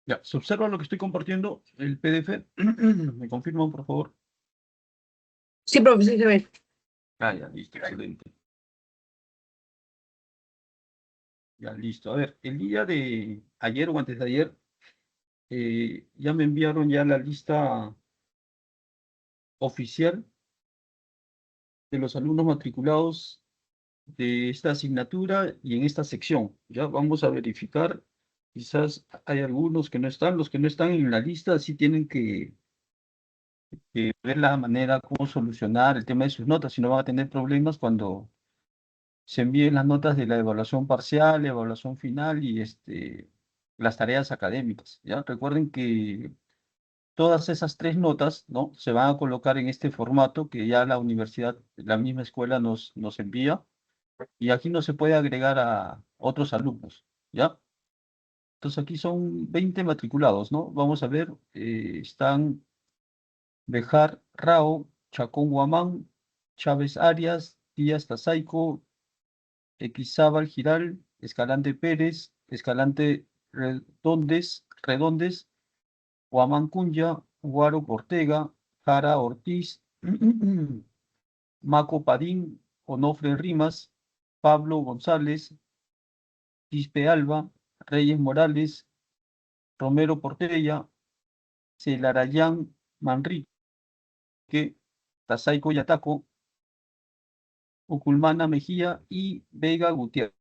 Ya, se observa lo que estoy compartiendo, el PDF. ¿Me confirman, por favor? Sí, profesor, se ve. Ah, ya, listo, excelente. Ya, listo. A ver, el día de ayer o antes de ayer, ya me enviaron ya la lista oficial de los alumnos matriculados de esta asignatura y en esta sección. Ya vamos a verificar. Quizás hay algunos que no están. Los que no están en la lista sí tienen que ver la manera cómo solucionar el tema de sus notas, si no van a tener problemas cuando se envíen las notas de la evaluación parcial, evaluación final y las tareas académicas. ¿Ya? Recuerden que todas esas tres notas, ¿no? Se van a colocar en este formato que ya la universidad, la misma escuela nos envía, y aquí no se puede agregar a otros alumnos, ¿ya? Entonces aquí son 20 matriculados, ¿no? Vamos a ver, están Bejar Rao, Chacón Guamán, Chávez Arias, Díaz Tazaico, Equizábal Giral, Escalante Pérez, Escalante Redondes, Guamán Cunya, Guaro Ortega, Jara Ortiz, Maco Padín, Onofre Rimas, Pablo González, Quispe Alba, Reyes Morales, Romero Portella, Celarayán Manrique, Tazaico Yataco, Uculmana Mejía y Vega Gutiérrez.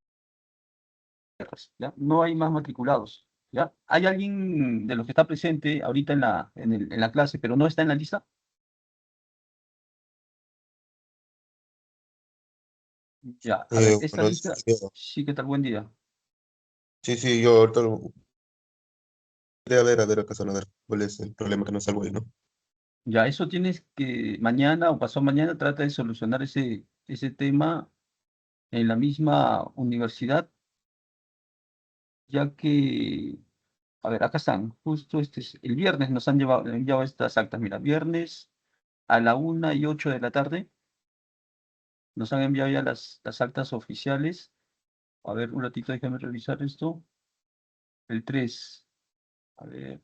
¿Ya? No hay más matriculados. ¿Ya? ¿Hay alguien de los que está presente ahorita en la clase, pero no está en la lista? Ya, a ver, esta Bueno, lista, sí, ¿qué tal? Buen día. sí, sí, yo ahorita a ver, acá solo a ver cuál es el problema que no salgo ahí, ¿no? Ya, eso tienes que mañana o pasado mañana trata de solucionar ese tema en la misma universidad, ya que, a ver, acá están, justo el viernes nos han enviado estas actas, mira, viernes a la 1:08 de la tarde, nos han enviado ya las actas oficiales. A ver, un ratito, déjame revisar esto. El 3, a ver,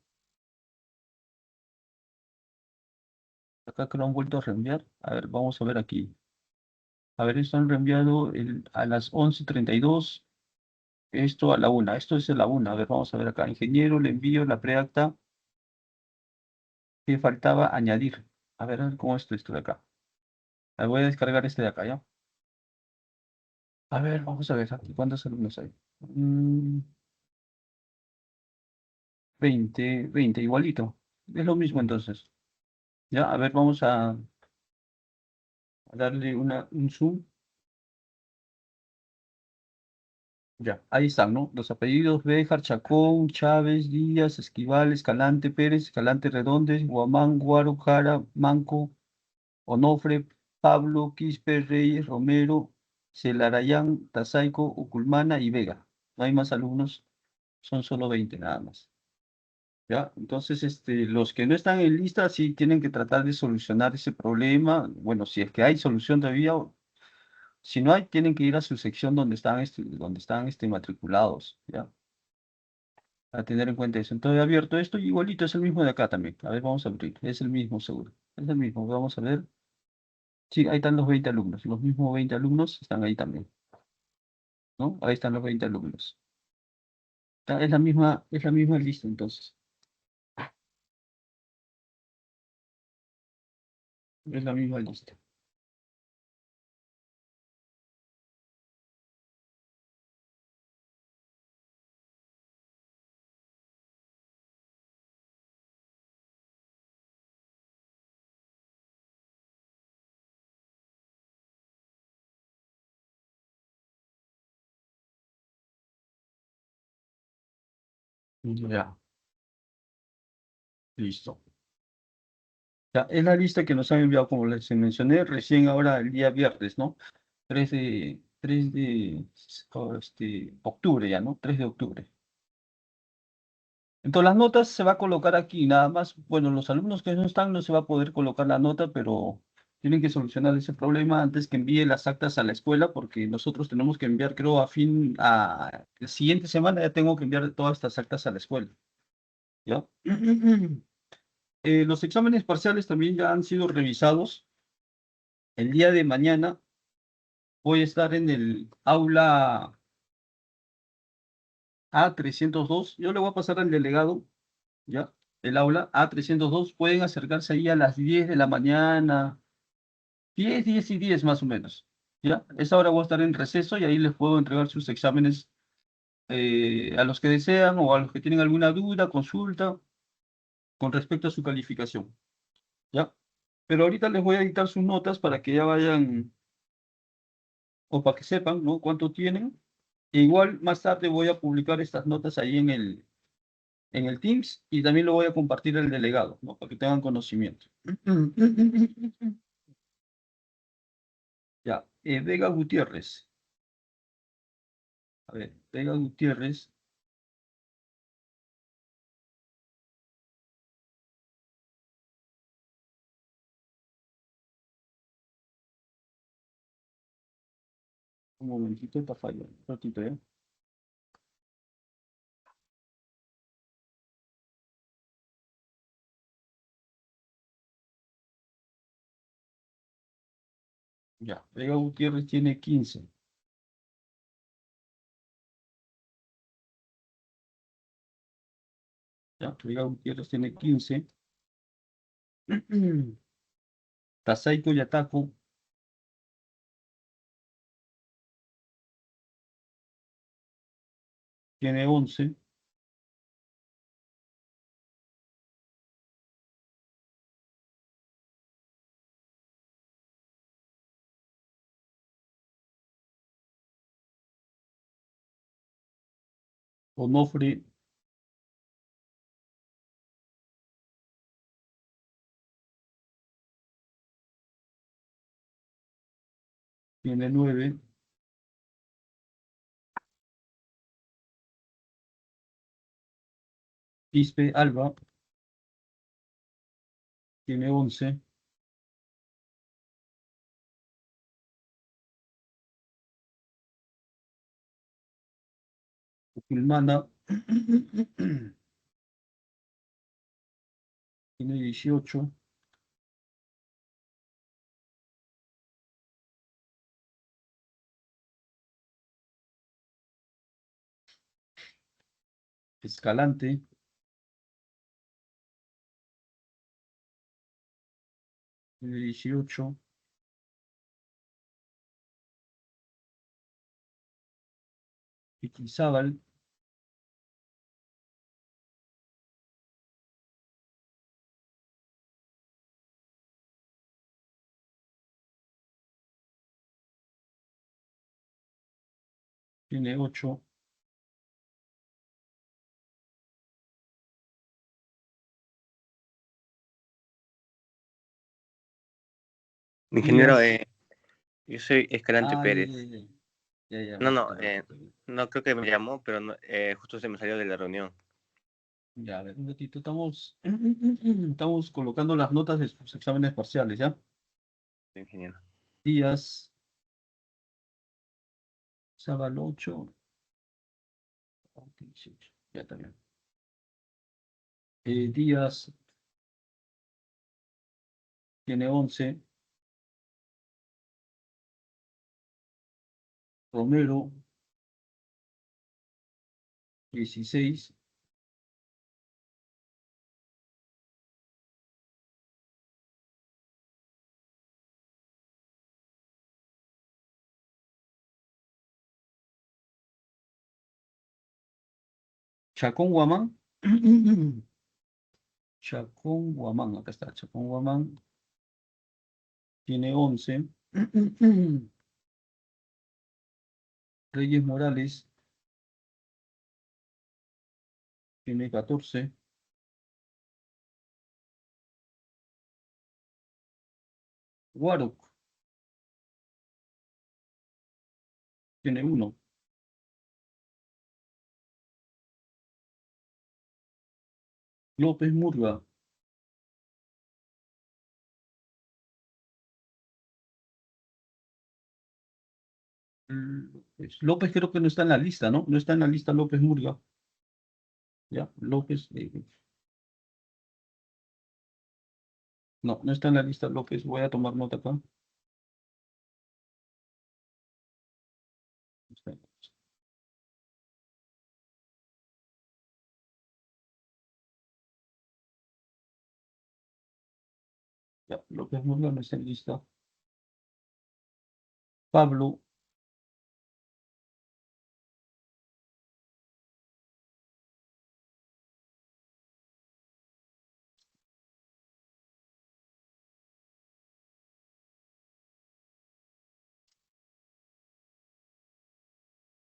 acá que lo han vuelto a reenviar. A ver, vamos a ver aquí. A ver, esto han reenviado a las 11:32. Esto a la 1. Esto es a la 1. A ver, vamos a ver acá. Ingeniero, le envío la preacta que faltaba añadir. A ver cómo es esto de acá. A ver, voy a descargar este de acá, ¿ya? A ver, vamos a ver aquí. ¿Cuántos alumnos hay? 20, igualito. Es lo mismo entonces. Ya, a ver, vamos a darle un zoom. Ya, ahí están, ¿no? Los apellidos: Béjar, Chacón, Chávez, Díaz, Esquival, Escalante, Pérez, Escalante, Redondes, Guamán, Guaro, Jara, Manco, Onofre, Pablo, Quispe, Reyes, Romero, Celarayán, Tazaico, Uculmana y Vega. No hay más alumnos, son solo 20 nada más. ¿Ya? Entonces, los que no están en lista sí tienen que tratar de solucionar ese problema. Bueno, si es que hay solución todavía, si no hay, tienen que ir a su sección donde están matriculados, ¿ya? A tener en cuenta eso. Entonces, he abierto esto y igualito es el mismo de acá también. A ver, vamos a abrir. Es el mismo, seguro. Es el mismo. Vamos a ver. Sí, ahí están los 20 alumnos. Los mismos 20 alumnos están ahí también, ¿no? Ahí están los 20 alumnos. Es la misma lista, entonces. Es la misma lista. Ya, listo. Ya, es la lista que nos han enviado, como les mencioné, recién ahora el día viernes, ¿no? 3 de octubre ya, ¿no? 3 de octubre. Entonces las notas se va a colocar aquí, nada más. Bueno, los alumnos que no están no se va a poder colocar la nota, pero tienen que solucionar ese problema antes que envíe las actas a la escuela, porque nosotros tenemos que enviar, creo, la siguiente semana ya tengo que enviar todas estas actas a la escuela. ¿Ya? Los exámenes parciales también ya han sido revisados. El día de mañana voy a estar en el aula A302. Yo le voy a pasar al delegado, ¿ya? El aula A302. Pueden acercarse ahí a las 10 de la mañana, 10 más o menos, ¿ya? Esa hora voy a estar en receso y ahí les puedo entregar sus exámenes a los que desean o a los que tienen alguna duda, consulta con respecto a su calificación, ¿ya? Pero ahorita les voy a dictar sus notas para que ya vayan o para que sepan, ¿no? Cuánto tienen. E igual más tarde voy a publicar estas notas ahí en el Teams y también lo voy a compartir al delegado, ¿no? Para que tengan conocimiento. Ya, Vega Gutiérrez. A ver, Vega Gutiérrez. Un momentito, está fallando. Un ratito, ¿eh? Ya, Vega Gutiérrez tiene 15. Ya, Vega Gutiérrez tiene 15. Tasaiko Yatako tiene 11. Onofre tiene 9. Quispe Alba tiene 11. Upilmana tiene 18. Escalante tiene 18. Iquizábal tiene 8. Ingeniero, Díaz. yo soy Escalante Ah, ya, Pérez. ya, ya. Ya, ya, No, me no, está bien, está bien. no creo que me llamó, pero justo se me salió de la reunión. Ya, a ver, un ratito. Estamos colocando las notas de sus exámenes parciales, ¿ya? Ingeniero. Díaz, Zabal 8. Ok, 18. Ya también. Díaz tiene 11. Romero, 16. Chacón Guamán. Chacón Guamán, acá está. Chacón Guamán tiene 11. Reyes Morales tiene 14. Guaroc tiene 1. López Murga López creo que no está en la lista, ¿no? No está en la lista López Murga. Ya, López. No, no está en la lista López. Voy a tomar nota acá. Ya, López Murga no está en lista. Pablo.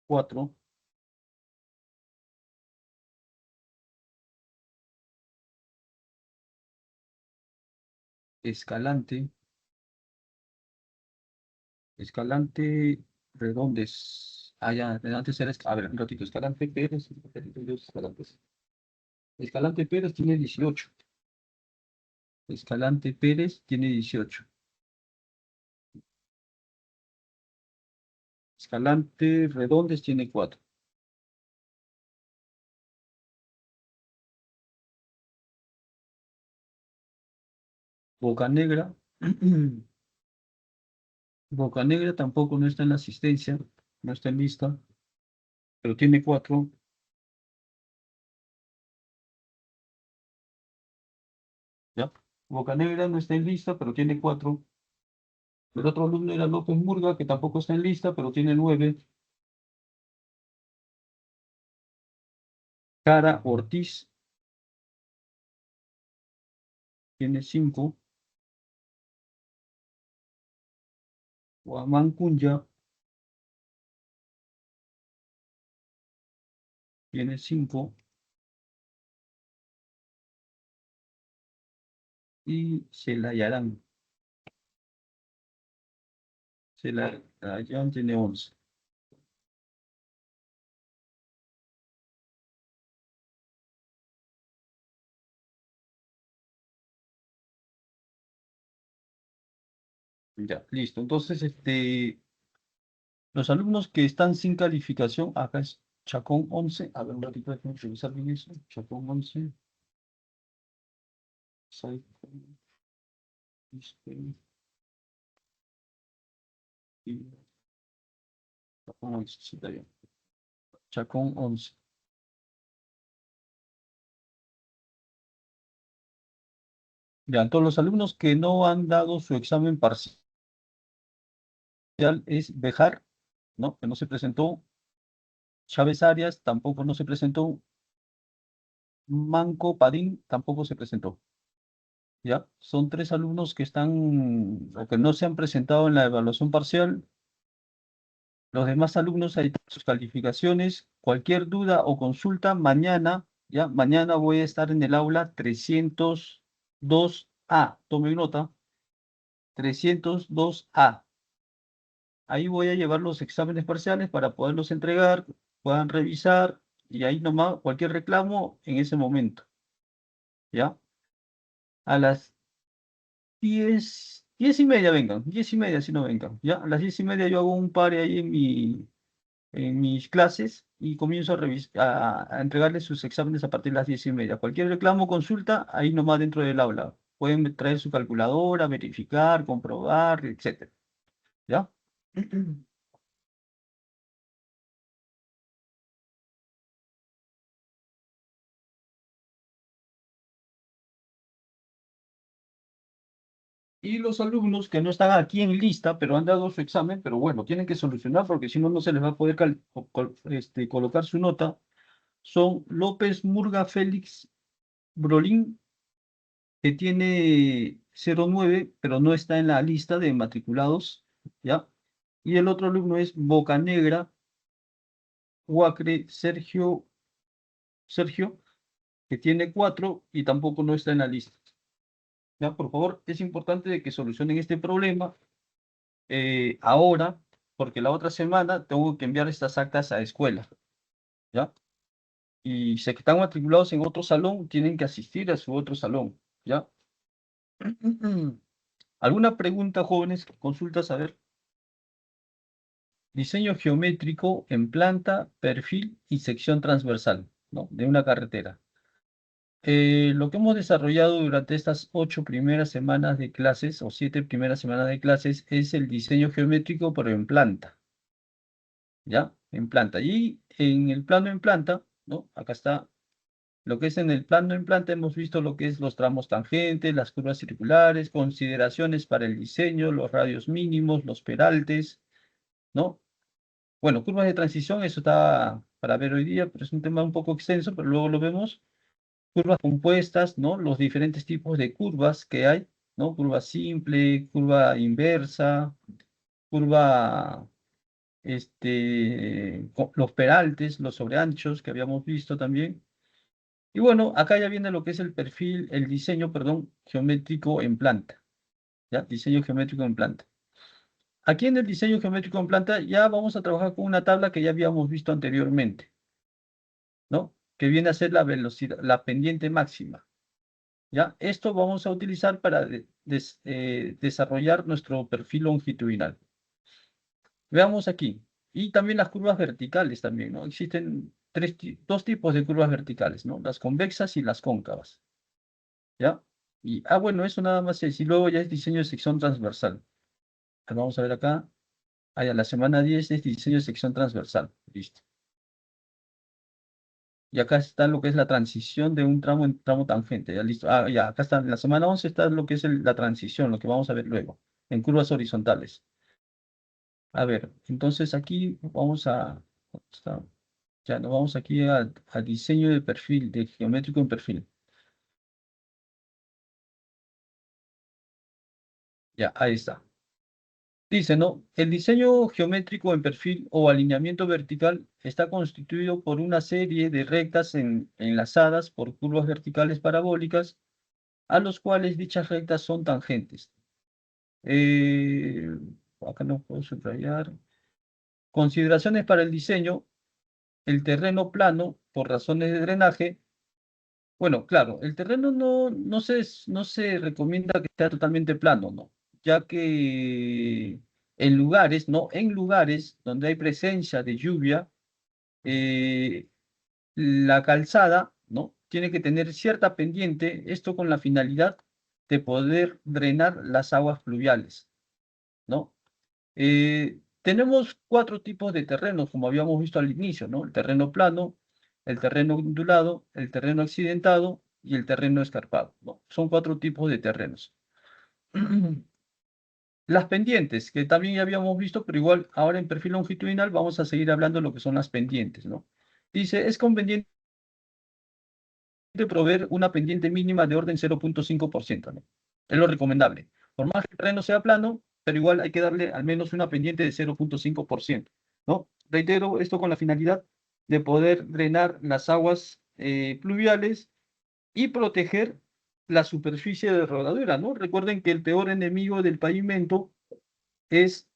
Cuatro. Escalante. Escalante Redondes. Ah, ya, antes era, a ver, un ratito, Escalante Pérez. Escalantes. Escalante Pérez tiene 18. Escalante Pérez tiene 18. Escalante Redondes tiene 4. Bocanegra. Bocanegra tampoco no está en la asistencia, no está en lista, pero tiene 4. ¿Ya? Bocanegra no está en lista, pero tiene 4. El otro alumno era López Murga, que tampoco está en lista, pero tiene 9. Cara Ortiz tiene 5. Guamán Cunya tiene 5. Y Celayarán. Celayarán tiene 11. Ya, listo. Entonces, los alumnos que están sin calificación, acá es Chacón 11. A ver, un ratito, déjenme revisar bien eso. Chacón 11. Sai- y Chacón 11, sí, está bien. Chacón 11. Ya, todos los alumnos que no han dado su examen parcial es Bejar, ¿no? Que no se presentó. Chávez Arias tampoco no se presentó. Manco Padín tampoco se presentó. ¿Ya? Son 3 alumnos que están o que no se han presentado en la evaluación parcial. Los demás alumnos ahí tienen sus calificaciones. Cualquier duda o consulta, mañana, ya, mañana voy a estar en el aula 302A. Tome nota, 302A. Ahí voy a llevar los exámenes parciales para poderlos entregar, puedan revisar y ahí nomás cualquier reclamo en ese momento. ¿Ya? A las 10:30 vengan, 10:30 si no vengan. ¿Ya? A las 10:30 yo hago un par ahí en mis clases y comienzo a entregarles sus exámenes a partir de las 10:30. Cualquier reclamo, consulta, ahí nomás dentro del aula. Pueden traer su calculadora, verificar, comprobar, etcétera. ¿Ya? Y los alumnos que no están aquí en lista, pero han dado su examen, pero bueno, tienen que solucionar porque si no, no se les va a poder colocar su nota, son López Murga Félix Brolín, que tiene 0,9, pero no está en la lista de matriculados, ¿ya? Y el otro alumno es Bocanegra Huacre Sergio, que tiene 4 y tampoco no está en la lista. ¿Ya? Por favor, es importante que solucionen este problema ahora, porque la otra semana tengo que enviar estas actas a escuela, ¿ya? Y si están matriculados en otro salón, tienen que asistir a su otro salón, ¿ya? ¿Alguna pregunta, jóvenes? Consultas, a ver. Diseño geométrico en planta, perfil y sección transversal, ¿no? De una carretera. lo que hemos desarrollado durante estas 8 primeras semanas de clases o 7 primeras semanas de clases es el diseño geométrico, pero en planta. ¿Ya? En planta. Y en el plano en planta, ¿no? Acá está lo que es en el plano en planta, hemos visto lo que es los tramos tangentes, las curvas circulares, consideraciones para el diseño, los radios mínimos, los peraltes, ¿no? Bueno, curvas de transición, eso está para ver hoy día, pero es un tema un poco extenso, pero luego lo vemos. Curvas compuestas, ¿no? Los diferentes tipos de curvas que hay, ¿no? Curva simple, curva inversa, curva, los peraltes, los sobreanchos que habíamos visto también. Y bueno, acá ya viene lo que es el perfil, el diseño, perdón, geométrico en planta, ¿ya? Diseño geométrico en planta. Aquí en el diseño geométrico en planta ya vamos a trabajar con una tabla que ya habíamos visto anteriormente, ¿no? Que viene a ser la velocidad, la pendiente máxima, ¿ya? Esto vamos a utilizar para desarrollar nuestro perfil longitudinal. Veamos aquí. Y también las curvas verticales también, ¿no? Existen dos tipos de curvas verticales, ¿no? Las convexas y las cóncavas, ¿ya? Y, bueno, eso nada más es. Y luego ya es diseño de sección transversal. Vamos a ver acá. Ya la semana 10 es diseño de sección transversal. Listo. Y acá está lo que es la transición de un tramo en tramo tangente. Ya listo. Ya, acá está. En la semana 11 está lo que es la transición, lo que vamos a ver luego, en curvas horizontales. A ver, entonces aquí vamos a... Ya nos vamos aquí a diseño de perfil, de geométrico en perfil. Ya, ahí está. Dice, ¿no? El diseño geométrico en perfil o alineamiento vertical está constituido por una serie de rectas enlazadas por curvas verticales parabólicas, a los cuales dichas rectas son tangentes. Eh, Acá no puedo subrayar. Consideraciones para el diseño: el terreno plano por razones de drenaje. Bueno, claro, el terreno no se recomienda que sea totalmente plano, ¿no? Ya que en lugares, ¿no? En lugares donde hay presencia de lluvia, eh, la calzada, ¿no? Tiene que tener cierta pendiente, esto con la finalidad de poder drenar las aguas pluviales, ¿no? Tenemos 4 tipos de terrenos, como habíamos visto al inicio, ¿no? El terreno plano, el terreno ondulado, el terreno accidentado y el terreno escarpado, ¿no? Son 4 tipos de terrenos. Las pendientes, que también ya habíamos visto, pero igual ahora en perfil longitudinal vamos a seguir hablando de lo que son las pendientes, ¿no? Dice, es conveniente proveer una pendiente mínima de orden 0.5%, ¿no? Es lo recomendable. Por más que el terreno sea plano, pero igual hay que darle al menos una pendiente de 0.5%, ¿no? Reitero, esto con la finalidad de poder drenar las aguas pluviales y proteger la superficie de rodadura, ¿no? Recuerden que el peor enemigo del pavimento es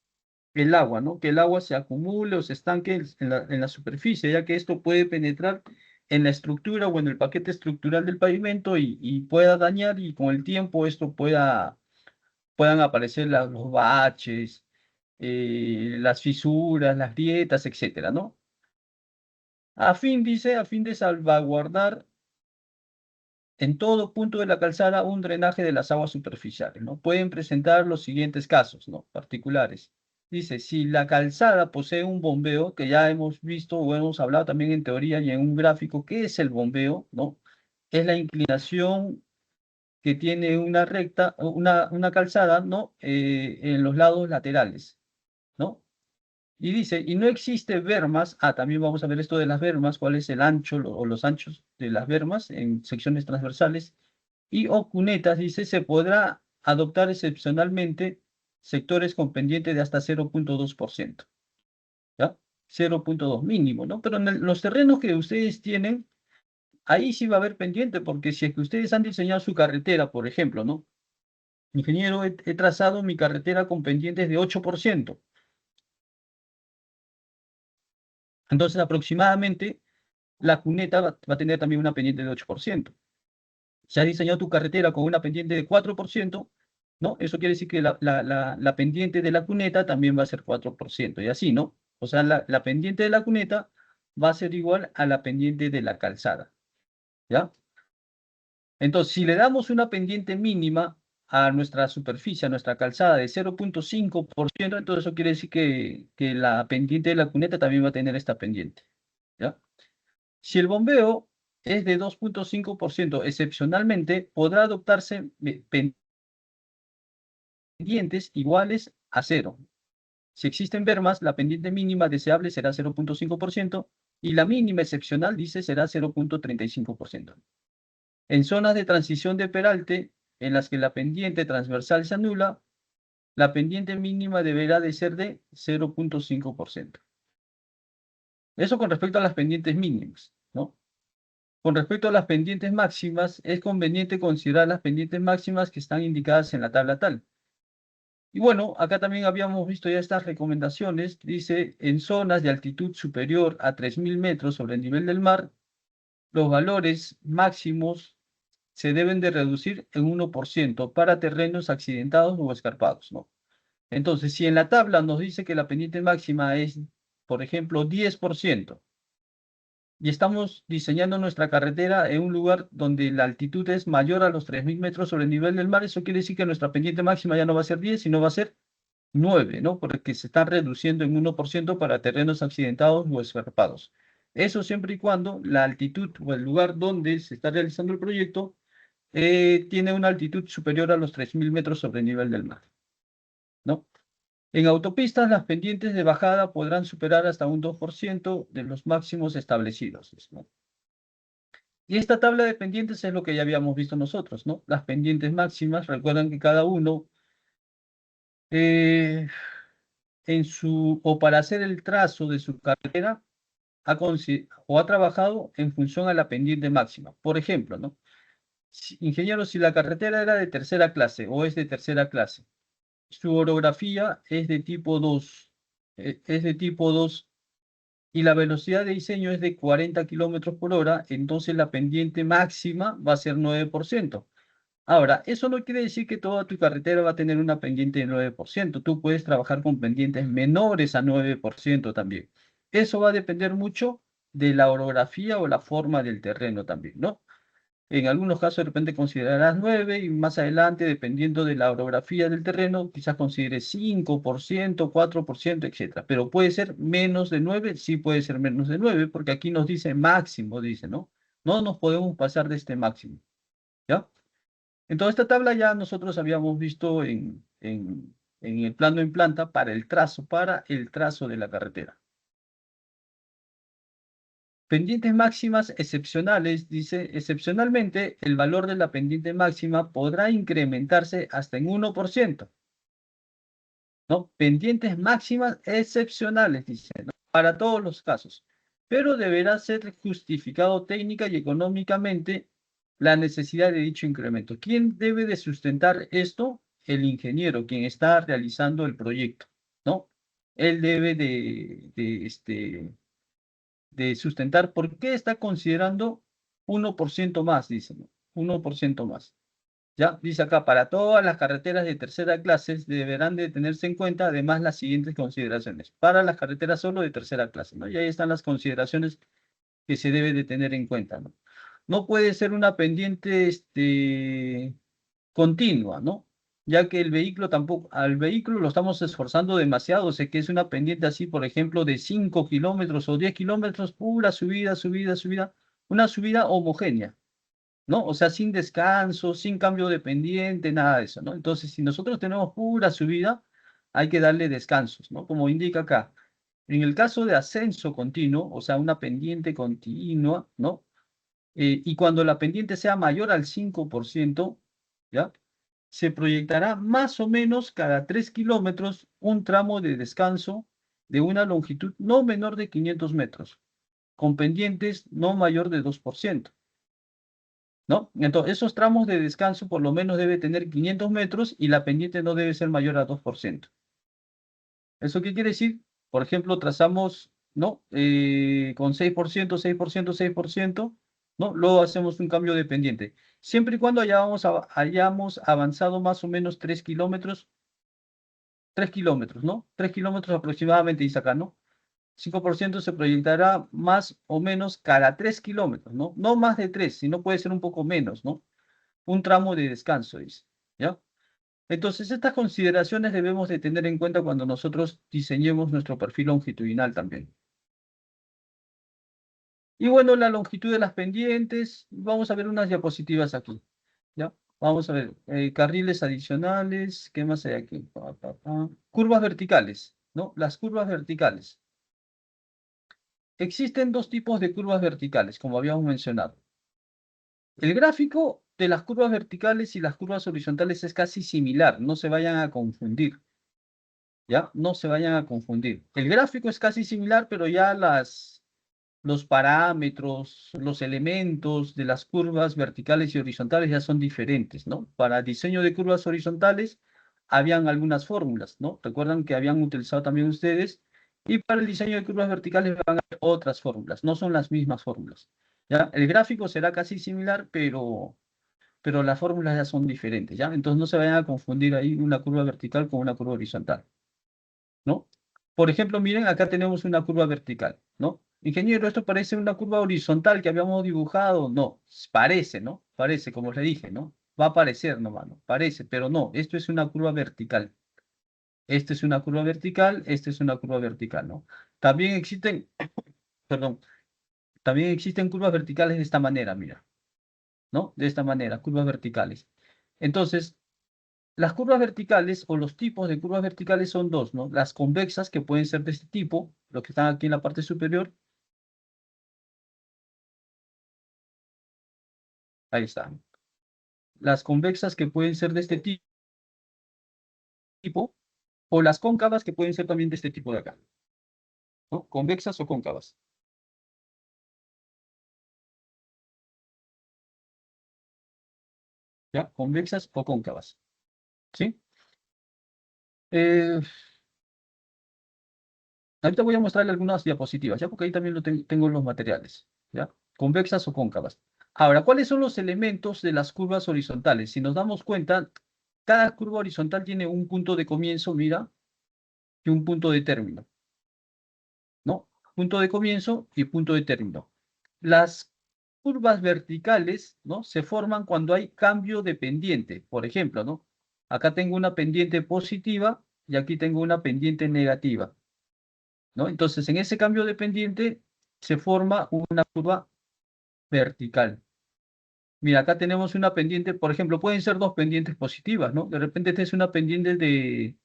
el agua, ¿no? Que el agua se acumule o se estanque en la superficie, ya que esto puede penetrar en la estructura o en el paquete estructural del pavimento y pueda dañar, y con el tiempo esto puedan aparecer los baches, las fisuras, las grietas, etcétera, ¿no? A fin de salvaguardar en todo punto de la calzada un drenaje de las aguas superficiales, ¿no? Pueden presentar los siguientes casos, ¿no? Particulares. Dice, si la calzada posee un bombeo, que ya hemos visto o hemos hablado también en teoría y en un gráfico, ¿qué es el bombeo? ¿No? Es la inclinación que tiene una recta, una calzada, ¿no? En los lados laterales, ¿no? Y dice, y no existe bermas. También vamos a ver esto de las bermas, cuál es el ancho o los anchos de las bermas en secciones transversales. Y o cunetas, dice, se podrá adoptar excepcionalmente sectores con pendiente de hasta 0.2%, ¿ya? 0.2 mínimo, ¿no? Pero en los terrenos que ustedes tienen, ahí sí va a haber pendiente, porque si es que ustedes han diseñado su carretera, por ejemplo, ¿no? Ingeniero, he trazado mi carretera con pendientes de 8%. Entonces, aproximadamente, la cuneta va a tener también una pendiente de 8%. Si has diseñado tu carretera con una pendiente de 4%, ¿no? Eso quiere decir que la pendiente de la cuneta también va a ser 4%, y así, ¿no? O sea, la pendiente de la cuneta va a ser igual a la pendiente de la calzada, ¿ya? Entonces, si le damos una pendiente mínima a nuestra superficie, a nuestra calzada de 0.5%, entonces eso quiere decir que la pendiente de la cuneta también va a tener esta pendiente, ¿ya? Si el bombeo es de 2.5%, excepcionalmente podrá adoptarse pendientes iguales a 0. Si existen bermas, la pendiente mínima deseable será 0.5% y la mínima excepcional, dice, será 0.35%. En zonas de transición de peralte, en las que la pendiente transversal se anula, la pendiente mínima deberá de ser de 0.5%. Eso con respecto a las pendientes mínimas, ¿no? Con respecto a las pendientes máximas, es conveniente considerar las pendientes máximas que están indicadas en la tabla tal. Y bueno, acá también habíamos visto ya estas recomendaciones. Dice, en zonas de altitud superior a 3.000 metros sobre el nivel del mar, los valores máximos se deben de reducir en 1% para terrenos accidentados o escarpados, ¿no? Entonces, si en la tabla nos dice que la pendiente máxima es, por ejemplo, 10%, y estamos diseñando nuestra carretera en un lugar donde la altitud es mayor a los 3.000 metros sobre el nivel del mar, eso quiere decir que nuestra pendiente máxima ya no va a ser 10, sino va a ser 9, ¿no? Porque se está reduciendo en 1% para terrenos accidentados o escarpados. Eso siempre y cuando la altitud o el lugar donde se está realizando el proyecto tiene una altitud superior a los 3.000 metros sobre el nivel del mar, ¿no? En autopistas, las pendientes de bajada podrán superar hasta un 2% de los máximos establecidos, ¿no? Y esta tabla de pendientes es lo que ya habíamos visto nosotros, ¿no? Las pendientes máximas, recuerdan que cada uno o para hacer el trazo de su carretera ha trabajado en función a la pendiente máxima. Por ejemplo, ¿no? Ingeniero, si la carretera era de tercera clase o es de tercera clase, su orografía es de tipo 2, es de tipo 2 y la velocidad de diseño es de 40 kilómetros por hora, entonces la pendiente máxima va a ser 9%. Ahora, eso no quiere decir que toda tu carretera va a tener una pendiente de 9%. Tú puedes trabajar con pendientes menores a 9% también. Eso va a depender mucho de la orografía o la forma del terreno también, ¿no? En algunos casos de repente considerarás 9 y más adelante, dependiendo de la orografía del terreno, quizás consideres 5%, 4%, etcétera. Pero puede ser menos de 9, sí puede ser menos de 9, porque aquí nos dice máximo, dice, ¿no? No nos podemos pasar de este máximo, ¿ya? Entonces, esta tabla ya nosotros habíamos visto en el plano en planta para el trazo de la carretera. Pendientes máximas excepcionales, dice, excepcionalmente el valor de la pendiente máxima podrá incrementarse hasta en 1%, ¿no? Pendientes máximas excepcionales, dice, ¿no? Para todos los casos, pero deberá ser justificado técnica y económicamente la necesidad de dicho incremento. ¿Quién debe de sustentar esto? El ingeniero, quien está realizando el proyecto, ¿no? Él debe de sustentar por qué está considerando 1% más, dice, ¿no? 1% más. Ya, dice acá, para todas las carreteras de tercera clase deberán de tenerse en cuenta además las siguientes consideraciones. Para las carreteras solo de tercera clase, ¿no? Y ahí están las consideraciones que se debe de tener en cuenta, ¿no? No puede ser una pendiente continua, ¿no? Ya que el vehículo tampoco, al vehículo lo estamos esforzando demasiado, sé que es una pendiente así, por ejemplo, de 5 kilómetros o 10 kilómetros, pura subida, subida, subida, una subida homogénea, ¿no? O sea, sin descanso, sin cambio de pendiente, nada de eso, ¿no? Entonces, si nosotros tenemos pura subida, hay que darle descansos, ¿no? Como indica acá. En el caso de ascenso continuo, o sea, una pendiente continua, ¿no? Y cuando la pendiente sea mayor al 5%, ¿ya? Se proyectará más o menos cada 3 kilómetros un tramo de descanso de una longitud no menor de 500 metros, con pendientes no mayor de 2%, ¿no? Entonces, esos tramos de descanso por lo menos debe tener 500 metros y la pendiente no debe ser mayor a 2%. ¿Eso qué quiere decir? Por ejemplo, trazamos, ¿no? Con 6%, 6%, 6%, ¿no? Luego hacemos un cambio de pendiente. Siempre y cuando hayamos avanzado más o menos 3 kilómetros, ¿no? 3 kilómetros aproximadamente, dice acá, ¿no? 5% se proyectará más o menos cada 3 kilómetros, ¿no? No más de 3, sino puede ser un poco menos, ¿no? un tramo de descanso, dice, ¿ya? Entonces, estas consideraciones debemos de tener en cuenta cuando nosotros diseñemos nuestro perfil longitudinal también. Y bueno, la longitud de las pendientes, vamos a ver unas diapositivas aquí, ¿ya? Vamos a ver, carriles adicionales, ¿qué más hay aquí? Curvas verticales, ¿no? Las curvas verticales. Existen dos tipos de curvas verticales, como habíamos mencionado. El gráfico de las curvas verticales y las curvas horizontales es casi similar, no se vayan a confundir, ¿ya? No se vayan a confundir. El gráfico es casi similar, pero ya los parámetros, los elementos de las curvas verticales y horizontales ya son diferentes, ¿no? Para diseño de curvas horizontales habían algunas fórmulas, ¿no? Recuerdan que habían utilizado también ustedes, y para el diseño de curvas verticales van a haber otras fórmulas, no son las mismas fórmulas, ¿ya? El gráfico será casi similar, pero las fórmulas ya son diferentes, ¿ya? Entonces no se vayan a confundir ahí una curva vertical con una curva horizontal, ¿no? Por ejemplo, miren, acá tenemos una curva vertical, ¿no? Ingeniero, ¿esto parece una curva horizontal que habíamos dibujado? No, parece, ¿no? Parece, como le dije, ¿no? Va a parecer nomás, ¿no? Parece, pero no, esto es una curva vertical. Esta es una curva vertical, esta es una curva vertical, ¿no? También existen, perdón, también existen curvas verticales de esta manera, mira, ¿no? De esta manera, curvas verticales. Entonces, las curvas verticales o los tipos de curvas verticales son dos, ¿no? Las convexas, que pueden ser de este tipo, los que están aquí en la parte superior. Ahí están. Las convexas, que pueden ser de este tipo, o las cóncavas, que pueden ser también de este tipo de acá, ¿no? Convexas o cóncavas. ¿Ya? Convexas o cóncavas. ¿Sí? Ahorita voy a mostrarle algunas diapositivas, ¿ya? Porque ahí también tengo los materiales, ¿ya? Convexas o cóncavas. Ahora, ¿cuáles son los elementos de las curvas horizontales? Si nos damos cuenta, cada curva horizontal tiene un punto de comienzo, mira, y un punto de término, ¿no? Punto de comienzo y punto de término. Las curvas verticales, ¿no? Se forman cuando hay cambio de pendiente. Por ejemplo, ¿no? Acá tengo una pendiente positiva y aquí tengo una pendiente negativa, ¿no? Entonces, en ese cambio de pendiente se forma una curva vertical. Mira, acá tenemos una pendiente, por ejemplo, pueden ser dos pendientes positivas, ¿no? De repente esta es una pendiente de,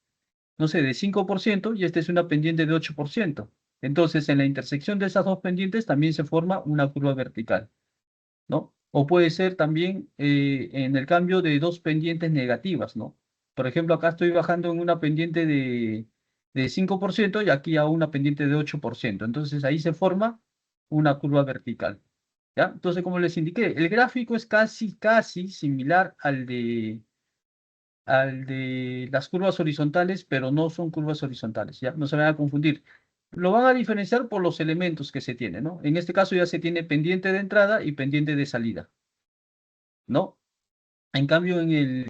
no sé, de 5% y esta es una pendiente de 8%. Entonces, en la intersección de esas dos pendientes también se forma una curva vertical, ¿no? O puede ser también en el cambio de dos pendientes negativas, ¿no? Por ejemplo, acá estoy bajando en una pendiente de 5% y aquí a una pendiente de 8%. Entonces, ahí se forma una curva vertical, ¿ya? Entonces, como les indiqué, el gráfico es casi similar al de las curvas horizontales, pero no son curvas horizontales, ¿ya? No se van a confundir. Lo van a diferenciar por los elementos que se tienen, ¿no? En este caso ya se tiene pendiente de entrada y pendiente de salida, ¿no? En cambio, en el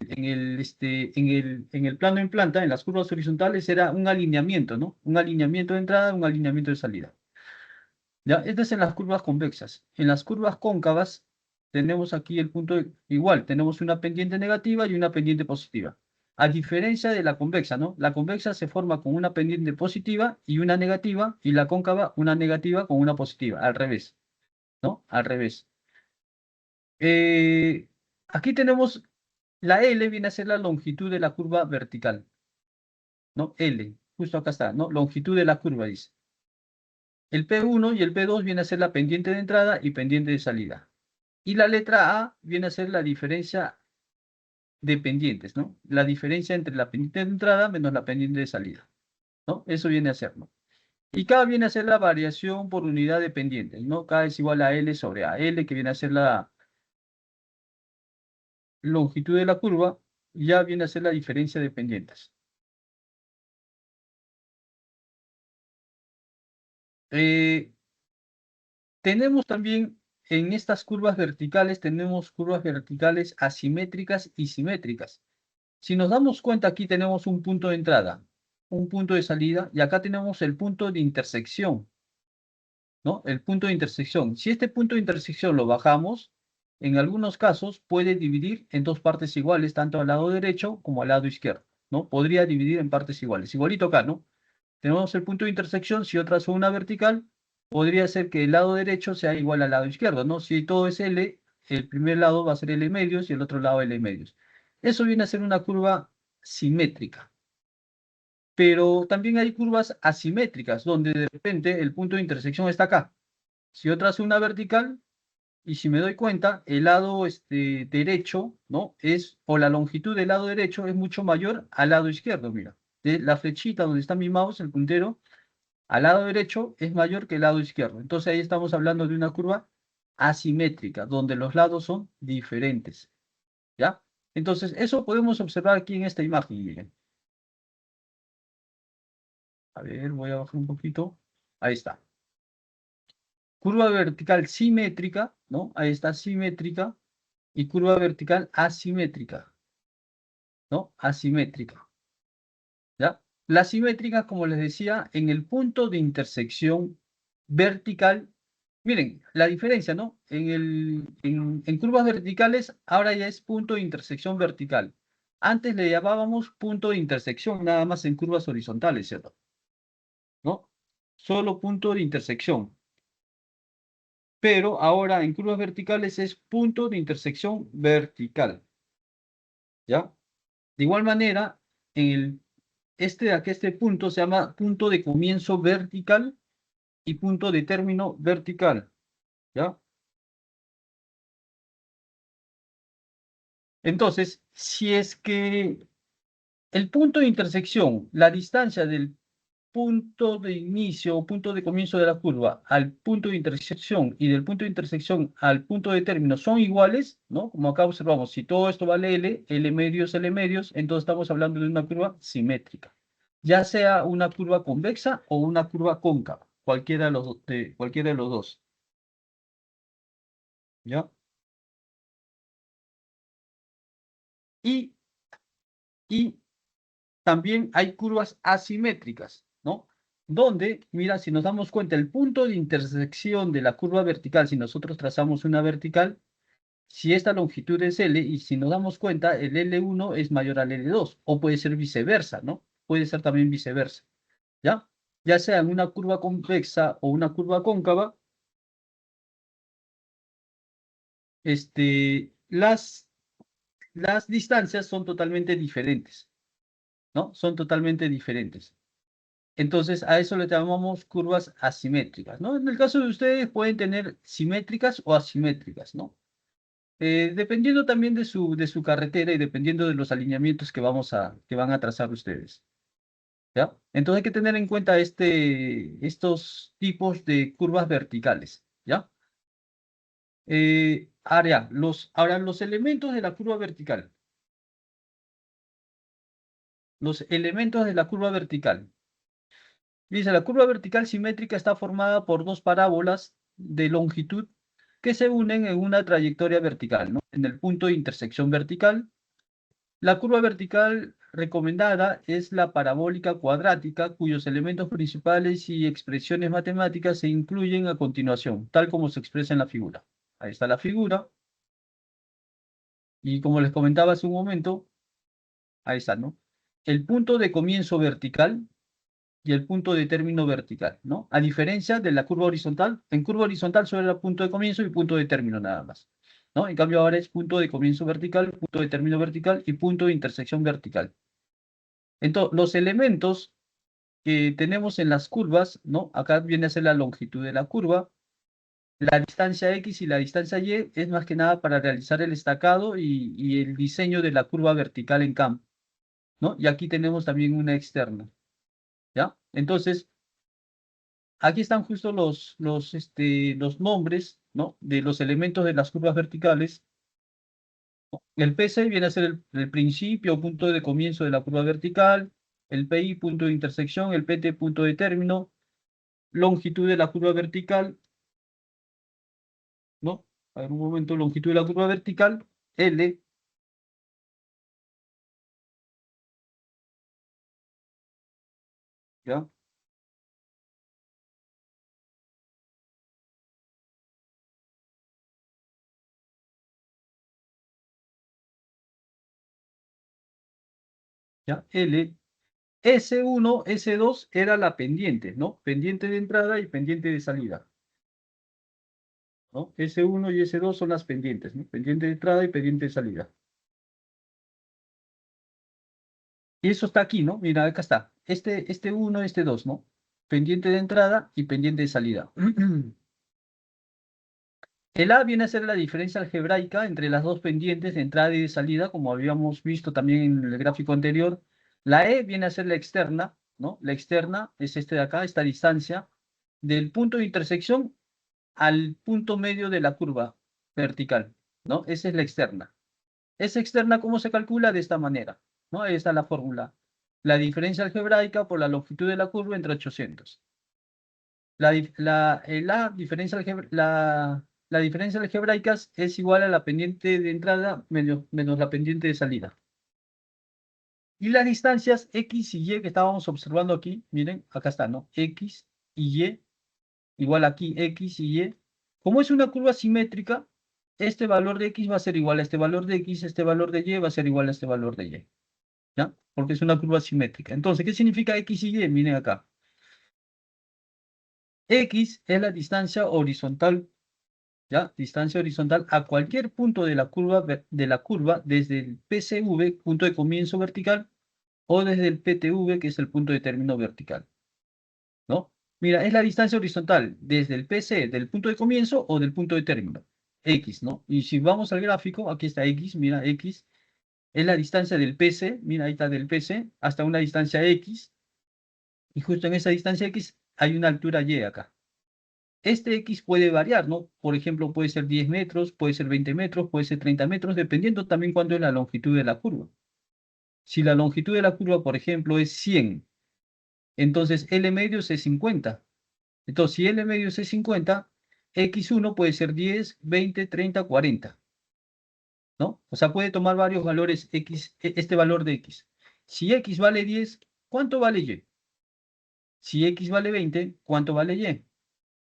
plano en planta, en las curvas horizontales, era un alineamiento, ¿no? Un alineamiento de entrada, un alineamiento de salida. ¿Ya? Esto es en las curvas convexas. En las curvas cóncavas, tenemos aquí el punto, igual, tenemos una pendiente negativa y una pendiente positiva. A diferencia de la convexa, ¿no? La convexa se forma con una pendiente positiva y una negativa, y la cóncava una negativa con una positiva, al revés, ¿no? Al revés. Eh, Aquí tenemos, la L viene a ser la longitud de la curva vertical, ¿no? L, justo acá está, ¿no? Longitud de la curva, dice. El P1 y el P2 viene a ser la pendiente de entrada y pendiente de salida. Y la letra A viene a ser la diferencia de pendientes, ¿no? La diferencia entre la pendiente de entrada menos la pendiente de salida, ¿no? Eso viene a ser, ¿no? Y K viene a ser la variación por unidad de pendientes, ¿no? K es igual a L sobre A. L, que viene a ser la longitud de la curva, ya viene a ser la diferencia de pendientes. Tenemos también en estas curvas verticales, tenemos curvas verticales asimétricas y simétricas. Si nos damos cuenta, aquí tenemos un punto de entrada, un punto de salida, y acá tenemos el punto de intersección, ¿no? El punto de intersección. Si este punto de intersección lo bajamos, en algunos casos puede dividir en dos partes iguales, tanto al lado derecho como al lado izquierdo, ¿no? Podría dividir en partes iguales. Igualito acá, ¿no? Tenemos el punto de intersección, si otra son una vertical, podría ser que el lado derecho sea igual al lado izquierdo, ¿no? Si todo es L, el primer lado va a ser L medios y el otro lado L medios. Eso viene a ser una curva simétrica. Pero también hay curvas asimétricas, donde de repente el punto de intersección está acá. Si otra es una vertical, y si me doy cuenta, el lado derecho, ¿no? O la longitud del lado derecho es mucho mayor al lado izquierdo, mira. De la flechita donde está mi mouse, el puntero, al lado derecho es mayor que el lado izquierdo. Entonces ahí estamos hablando de una curva asimétrica, donde los lados son diferentes, ¿ya? Entonces, eso podemos observar aquí en esta imagen, miren. A ver, voy a bajar un poquito. Ahí está. Curva vertical simétrica, ¿no? Ahí está simétrica. Y curva vertical asimétrica, ¿no? Asimétrica, ¿ya? La simétrica, como les decía, en el punto de intersección vertical. Miren, la diferencia, ¿no? En curvas verticales, ahora ya es punto de intersección vertical. Antes le llamábamos punto de intersección, nada más en curvas horizontales, ¿cierto? ¿No? Solo punto de intersección. Pero ahora en curvas verticales es punto de intersección vertical, ¿ya? De igual manera, este punto se llama punto de comienzo vertical y punto de término vertical, ¿ya? Entonces, si es que el punto de intersección, la distancia del punto de inicio o punto de comienzo de la curva al punto de intersección y del punto de intersección al punto de término son iguales, ¿no? Como acá observamos, si todo esto vale L medios, entonces estamos hablando de una curva simétrica, ya sea una curva convexa o una curva cóncava, cualquiera de los dos, ¿ya? Y, y también hay curvas asimétricas, ¿no? Donde, mira, si nos damos cuenta, el punto de intersección de la curva vertical, si nosotros trazamos una vertical, si esta longitud es L, y si nos damos cuenta, el L1 es mayor al L2, o puede ser viceversa, ¿no? Puede ser también viceversa, ¿ya? Ya sea en una curva convexa o una curva cóncava, las distancias son totalmente diferentes, ¿no? Son totalmente diferentes. Entonces, a eso le llamamos curvas asimétricas, ¿no? En el caso de ustedes pueden tener simétricas o asimétricas, ¿no? Dependiendo también de su carretera y dependiendo de los alineamientos que van a trazar ustedes, ¿ya? Entonces hay que tener en cuenta estos tipos de curvas verticales, ¿ya? Ahora, los elementos de la curva vertical. Los elementos de la curva vertical. Dice, la curva vertical simétrica está formada por dos parábolas de longitud que se unen en una trayectoria vertical, ¿no? En el punto de intersección vertical. La curva vertical recomendada es la parabólica cuadrática, cuyos elementos principales y expresiones matemáticas se incluyen a continuación, tal como se expresa en la figura. Ahí está la figura. Y como les comentaba hace un momento, ahí está, ¿no? El punto de comienzo vertical y el punto de término vertical, ¿no? A diferencia de la curva horizontal, en curva horizontal solo era punto de comienzo y punto de término nada más, ¿no? En cambio ahora es punto de comienzo vertical, punto de término vertical y punto de intersección vertical. Entonces, los elementos que tenemos en las curvas, ¿no? Acá viene a ser la longitud de la curva, la distancia X y la distancia Y es más que nada para realizar el estacado y el diseño de la curva vertical en campo, ¿no? Y aquí tenemos también una externa, ¿ya? Entonces, aquí están justo los nombres, ¿no? De los elementos de las curvas verticales. El PC viene a ser el principio o punto de comienzo de la curva vertical, el PI punto de intersección, el PT punto de término, longitud de la curva vertical, ¿no? A ver un momento, longitud de la curva vertical, L, ¿ya? ¿ya? L. S1, S2 era la pendiente, ¿no? Pendiente de entrada y pendiente de salida, ¿no? S1 y S2 son las pendientes, ¿no? Pendiente de entrada y pendiente de salida. Y eso está aquí, ¿no? Mira, acá está. Este 1, este 2, ¿no? Pendiente de entrada y pendiente de salida. El A viene a ser la diferencia algebraica entre las dos pendientes de entrada y de salida, como habíamos visto también en el gráfico anterior. La E viene a ser la externa, ¿no? La externa es este de acá, esta distancia del punto de intersección al punto medio de la curva vertical, ¿no? Esa es la externa. Esa externa, ¿cómo se calcula? De esta manera, ¿no? Ahí está la fórmula. La diferencia algebraica por la longitud de la curva entre 800. La diferencia algebraica es igual a la pendiente de entrada menos la pendiente de salida. Y las distancias X y Y que estábamos observando aquí, miren, acá está, ¿no? X y Y, igual aquí X y Y. Como es una curva simétrica, este valor de X va a ser igual a este valor de X, este valor de Y va a ser igual a este valor de Y. ¿Ya? Porque es una curva simétrica. Entonces, ¿qué significa X y Y? Miren acá. X es la distancia horizontal, ¿ya? Distancia horizontal a cualquier punto de la curva desde el PCV, punto de comienzo vertical, o desde el PTV, que es el punto de término vertical, ¿no? Mira, es la distancia horizontal desde el PC, del punto de comienzo o del punto de término, X, ¿no? Y si vamos al gráfico, aquí está X, mira, X es la distancia del PC, mira, ahí está del PC, hasta una distancia X, y justo en esa distancia X hay una altura Y acá. Este X puede variar, ¿no? Por ejemplo, puede ser 10 metros, puede ser 20 metros, puede ser 30 metros, dependiendo también cuánto es la longitud de la curva. Si la longitud de la curva, por ejemplo, es 100, entonces L medios es 50. Entonces, si L medios es 50, X1 puede ser 10, 20, 30, 40, ¿no? O sea, puede tomar varios valores X, este valor de X. Si X vale 10, ¿cuánto vale Y? Si X vale 20, ¿cuánto vale Y?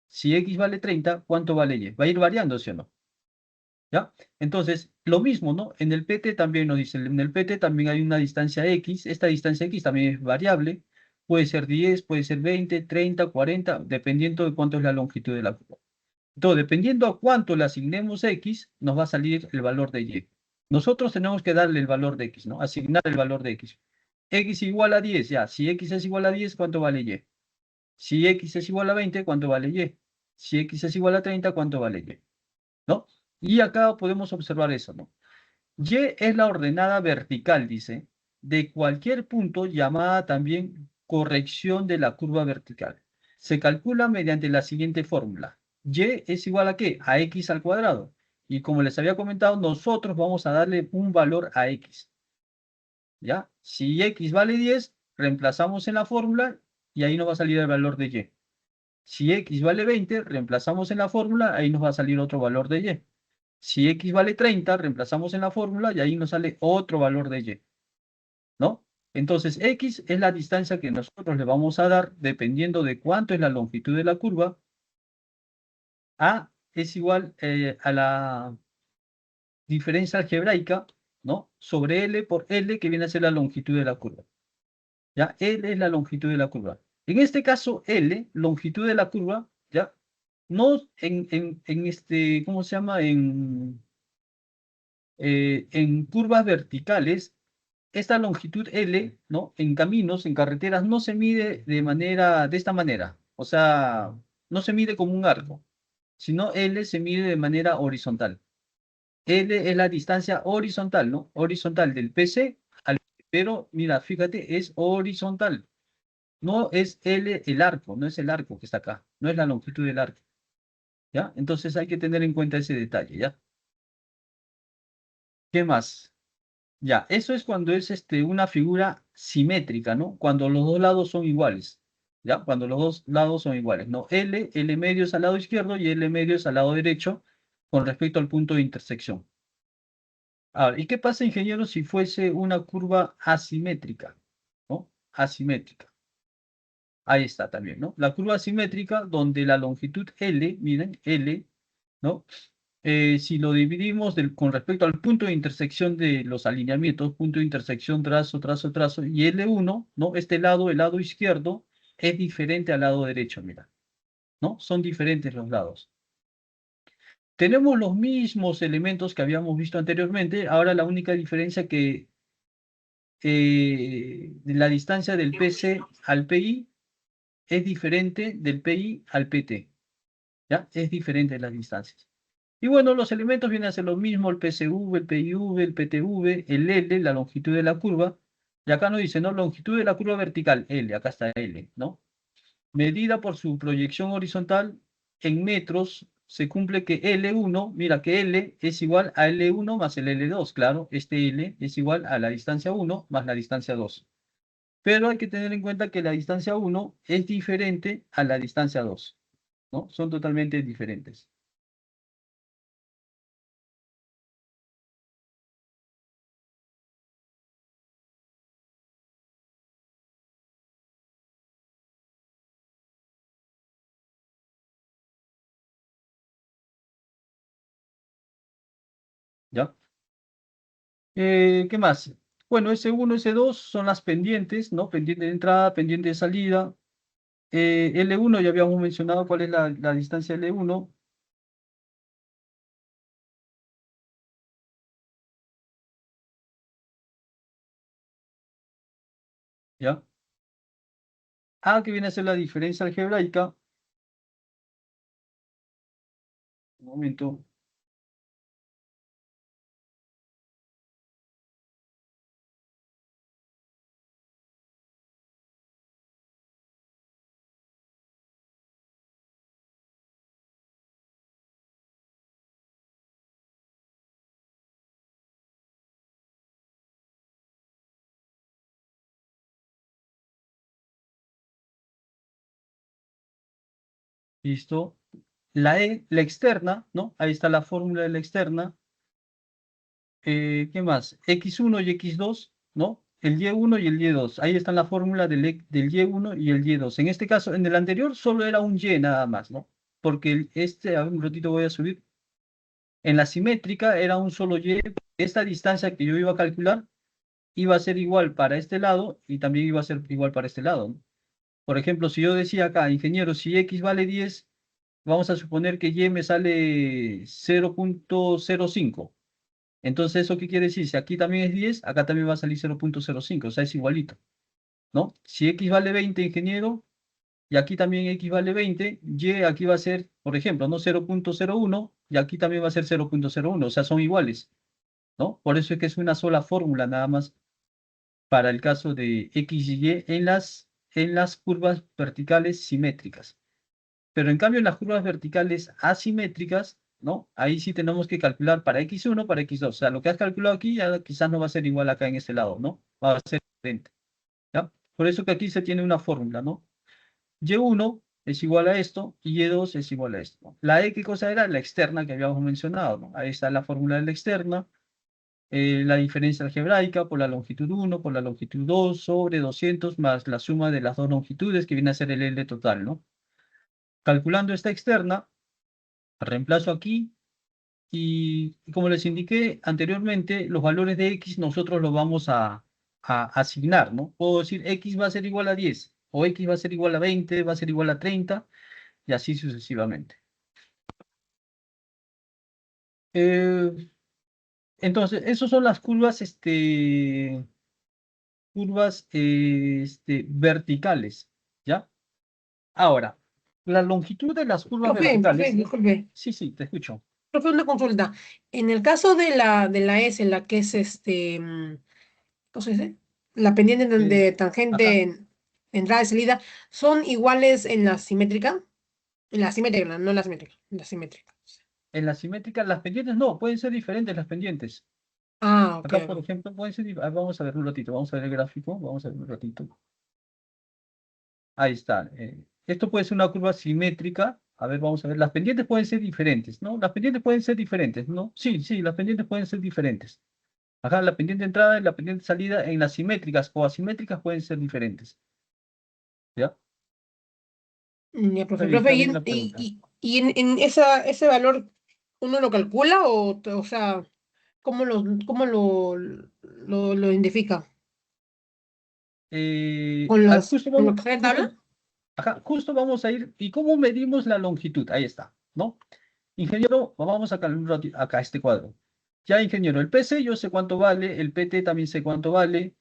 Si X vale 30, ¿cuánto vale Y? Va a ir variando, ¿sí o no? ¿Ya? Entonces, lo mismo, ¿no? En el PT también nos dice, en el PT también hay una distancia X, esta distancia X también es variable, puede ser 10, puede ser 20, 30, 40, dependiendo de cuánto es la longitud de la curva. Entonces, dependiendo a cuánto le asignemos X, nos va a salir el valor de Y. Nosotros tenemos que darle el valor de X, ¿no? Asignar el valor de X. X igual a 10, ya. Si X es igual a 10, ¿cuánto vale Y? Si X es igual a 20, ¿cuánto vale Y? Si X es igual a 30, ¿cuánto vale Y? ¿No? Y acá podemos observar eso, ¿no? Y es la ordenada vertical, dice, de cualquier punto llamada también corrección de la curva vertical. Se calcula mediante la siguiente fórmula. Y es igual a ¿qué? A X al cuadrado. Y como les había comentado, nosotros vamos a darle un valor a X. ¿Ya? Si X vale 10, reemplazamos en la fórmula y ahí nos va a salir el valor de Y. Si X vale 20, reemplazamos en la fórmula, ahí nos va a salir otro valor de Y. Si X vale 30, reemplazamos en la fórmula y ahí nos sale otro valor de Y, ¿no? Entonces, X es la distancia que nosotros le vamos a dar dependiendo de cuánto es la longitud de la curva. A es igual a la diferencia algebraica, ¿no? Sobre L por L, que viene a ser la longitud de la curva. ¿Ya? L es la longitud de la curva. En este caso, L, longitud de la curva, ¿ya? No ¿cómo se llama? En curvas verticales, esta longitud L, ¿no? En caminos, en carreteras, no se mide de esta manera. O sea, no se mide como un arco, sino L se mide de manera horizontal. L es la distancia horizontal, ¿no? Horizontal del PC al... Pero, mira, fíjate, es horizontal. No es L el arco, no es el arco que está acá. No es la longitud del arco, ¿ya? Entonces hay que tener en cuenta ese detalle, ¿ya? ¿Qué más? Ya, eso es cuando es una figura simétrica, ¿no? Cuando los dos lados son iguales, ¿ya? Cuando los dos lados son iguales, ¿no? L medio es al lado izquierdo y L medio es al lado derecho con respecto al punto de intersección. Ahora, ¿y qué pasa, ingeniero, si fuese una curva asimétrica, ¿no? Asimétrica. Ahí está también, ¿no? La curva asimétrica donde la longitud L, miren, L, ¿no? si lo dividimos con respecto al punto de intersección de los alineamientos, punto de intersección, trazo, trazo, trazo, y L1, ¿no? Este lado, el lado izquierdo, es diferente al lado derecho, mira, ¿no? Son diferentes los lados. Tenemos los mismos elementos que habíamos visto anteriormente, ahora la única diferencia que la distancia del PC al PI es diferente del PI al PT, ¿ya? Es diferente las distancias. Y bueno, los elementos vienen a ser lo mismo, el PCV, el PIV, el PTV, el L, la longitud de la curva, y acá nos dice, ¿no? Longitud de la curva vertical, L, acá está L, ¿no? Medida por su proyección horizontal en metros, se cumple que L1, mira que L es igual a L1 más el L2, claro, este L es igual a la distancia 1 más la distancia 2. Pero hay que tener en cuenta que la distancia 1 es diferente a la distancia 2, ¿no? Son totalmente diferentes. ¿Ya? ¿Qué más? Bueno, S1, S2 son las pendientes, ¿no? Pendiente de entrada, pendiente de salida. L1 ya habíamos mencionado cuál es la distancia L1. ¿Ya? A, que viene a ser la diferencia algebraica. Un momento. Listo. La E, la externa, ¿no? Ahí está la fórmula de la externa. ¿Qué más? X1 y X2, ¿no? El Y1 y el Y2. Ahí está la fórmula del Y1 y el Y2. En este caso, en el anterior solo era un Y nada más, ¿no? Porque a ver, un ratito voy a subir. En la simétrica era un solo Y. Esta distancia que yo iba a calcular iba a ser igual para este lado y también iba a ser igual para este lado, ¿no? Por ejemplo, si yo decía acá, ingeniero, si X vale 10, vamos a suponer que Y me sale 0.05. Entonces, ¿eso qué quiere decir? Si aquí también es 10, acá también va a salir 0.05, o sea, es igualito, ¿no? Si X vale 20, ingeniero, y aquí también X vale 20, Y aquí va a ser, por ejemplo, ¿no? 0.01, y aquí también va a ser 0.01, o sea, son iguales, ¿no? Por eso es que es una sola fórmula nada más para el caso de X y Y en las curvas verticales simétricas. Pero en cambio en las curvas verticales asimétricas, ¿no? Ahí sí tenemos que calcular para X1, para X2. O sea, lo que has calculado aquí ya quizás no va a ser igual acá en este lado, ¿no? Va a ser diferente, ¿ya? Por eso que aquí se tiene una fórmula, ¿no? Y1 es igual a esto y Y2 es igual a esto, ¿no? La E, ¿qué cosa era? La externa que habíamos mencionado, ¿no? Ahí está la fórmula de la externa. La diferencia algebraica por la longitud 1 por la longitud 2 sobre 200 más la suma de las dos longitudes que viene a ser el L total, ¿no? Calculando esta externa, reemplazo aquí y como les indiqué anteriormente, los valores de X nosotros los vamos a asignar, ¿no? Puedo decir X va a ser igual a 10 o X va a ser igual a 20, va a ser igual a 30 y así sucesivamente. Eh, entonces, esas son las curvas, verticales, ¿ya? Ahora, la longitud de las curvas Profe, verticales. disculpe. Sí, sí, te escucho. Profe, una consulta. En el caso de la S, en la que es ¿cómo se dice? La pendiente de Acá, tangente entrada y salida, ¿son iguales en la simétrica? En la simétrica, no en la simétrica, en la simétrica. en la simétrica, las pendientes no, pueden ser diferentes las pendientes. Ah, ok. Acá, por ejemplo, pueden ser, vamos a ver un ratito, vamos a ver el gráfico, vamos a ver un ratito. Ahí está. Esto puede ser una curva simétrica. A ver, vamos a ver. Las pendientes pueden ser diferentes, ¿no? Las pendientes pueden ser diferentes, ¿no? Sí, sí, las pendientes pueden ser diferentes. Ajá, la pendiente de entrada y la pendiente de salida en las simétricas o asimétricas pueden ser diferentes. ¿Ya? Ya, profe, Está profe, y bien en, la pregunta. y en ese valor, ¿Uno lo calcula o sea, cómo lo identifica? Justo ¿Con lo vamos, que está en tabla? ajá, justo vamos a ir. ¿Y cómo medimos la longitud? Ahí está, ¿no? Ingeniero, vamos a calcular acá este cuadro. Ya, ingeniero, el PC yo sé cuánto vale, el PT también sé cuánto vale.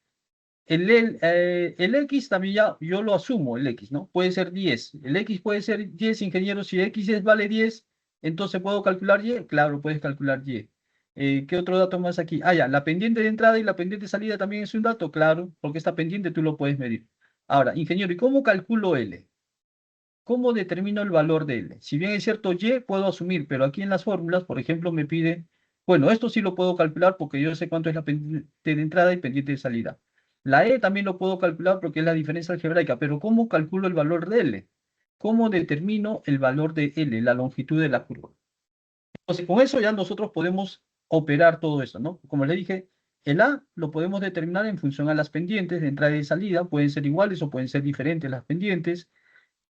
El X también ya, yo lo asumo, el X, ¿no? Puede ser 10. El X puede ser 10, ingeniero. Si vale 10, entonces ¿puedo calcular Y? Claro, puedes calcular Y. ¿Qué otro dato más aquí? Ah, ya, la pendiente de entrada y la pendiente de salida también es un dato, claro, porque esta pendiente tú lo puedes medir. Ahora, ingeniero, ¿y cómo calculo L? ¿Cómo determino el valor de L? Si bien es cierto, Y puedo asumir, pero aquí en las fórmulas, por ejemplo, me pide, bueno, esto sí lo puedo calcular porque yo sé cuánto es la pendiente de entrada y pendiente de salida. La E también lo puedo calcular porque es la diferencia algebraica, pero ¿cómo calculo el valor de L? ¿Cómo determino el valor de L, la longitud de la curva? Entonces, con eso ya nosotros podemos operar todo esto, ¿no? Como le dije, el A lo podemos determinar en función a las pendientes de entrada y salida, pueden ser iguales o pueden ser diferentes las pendientes.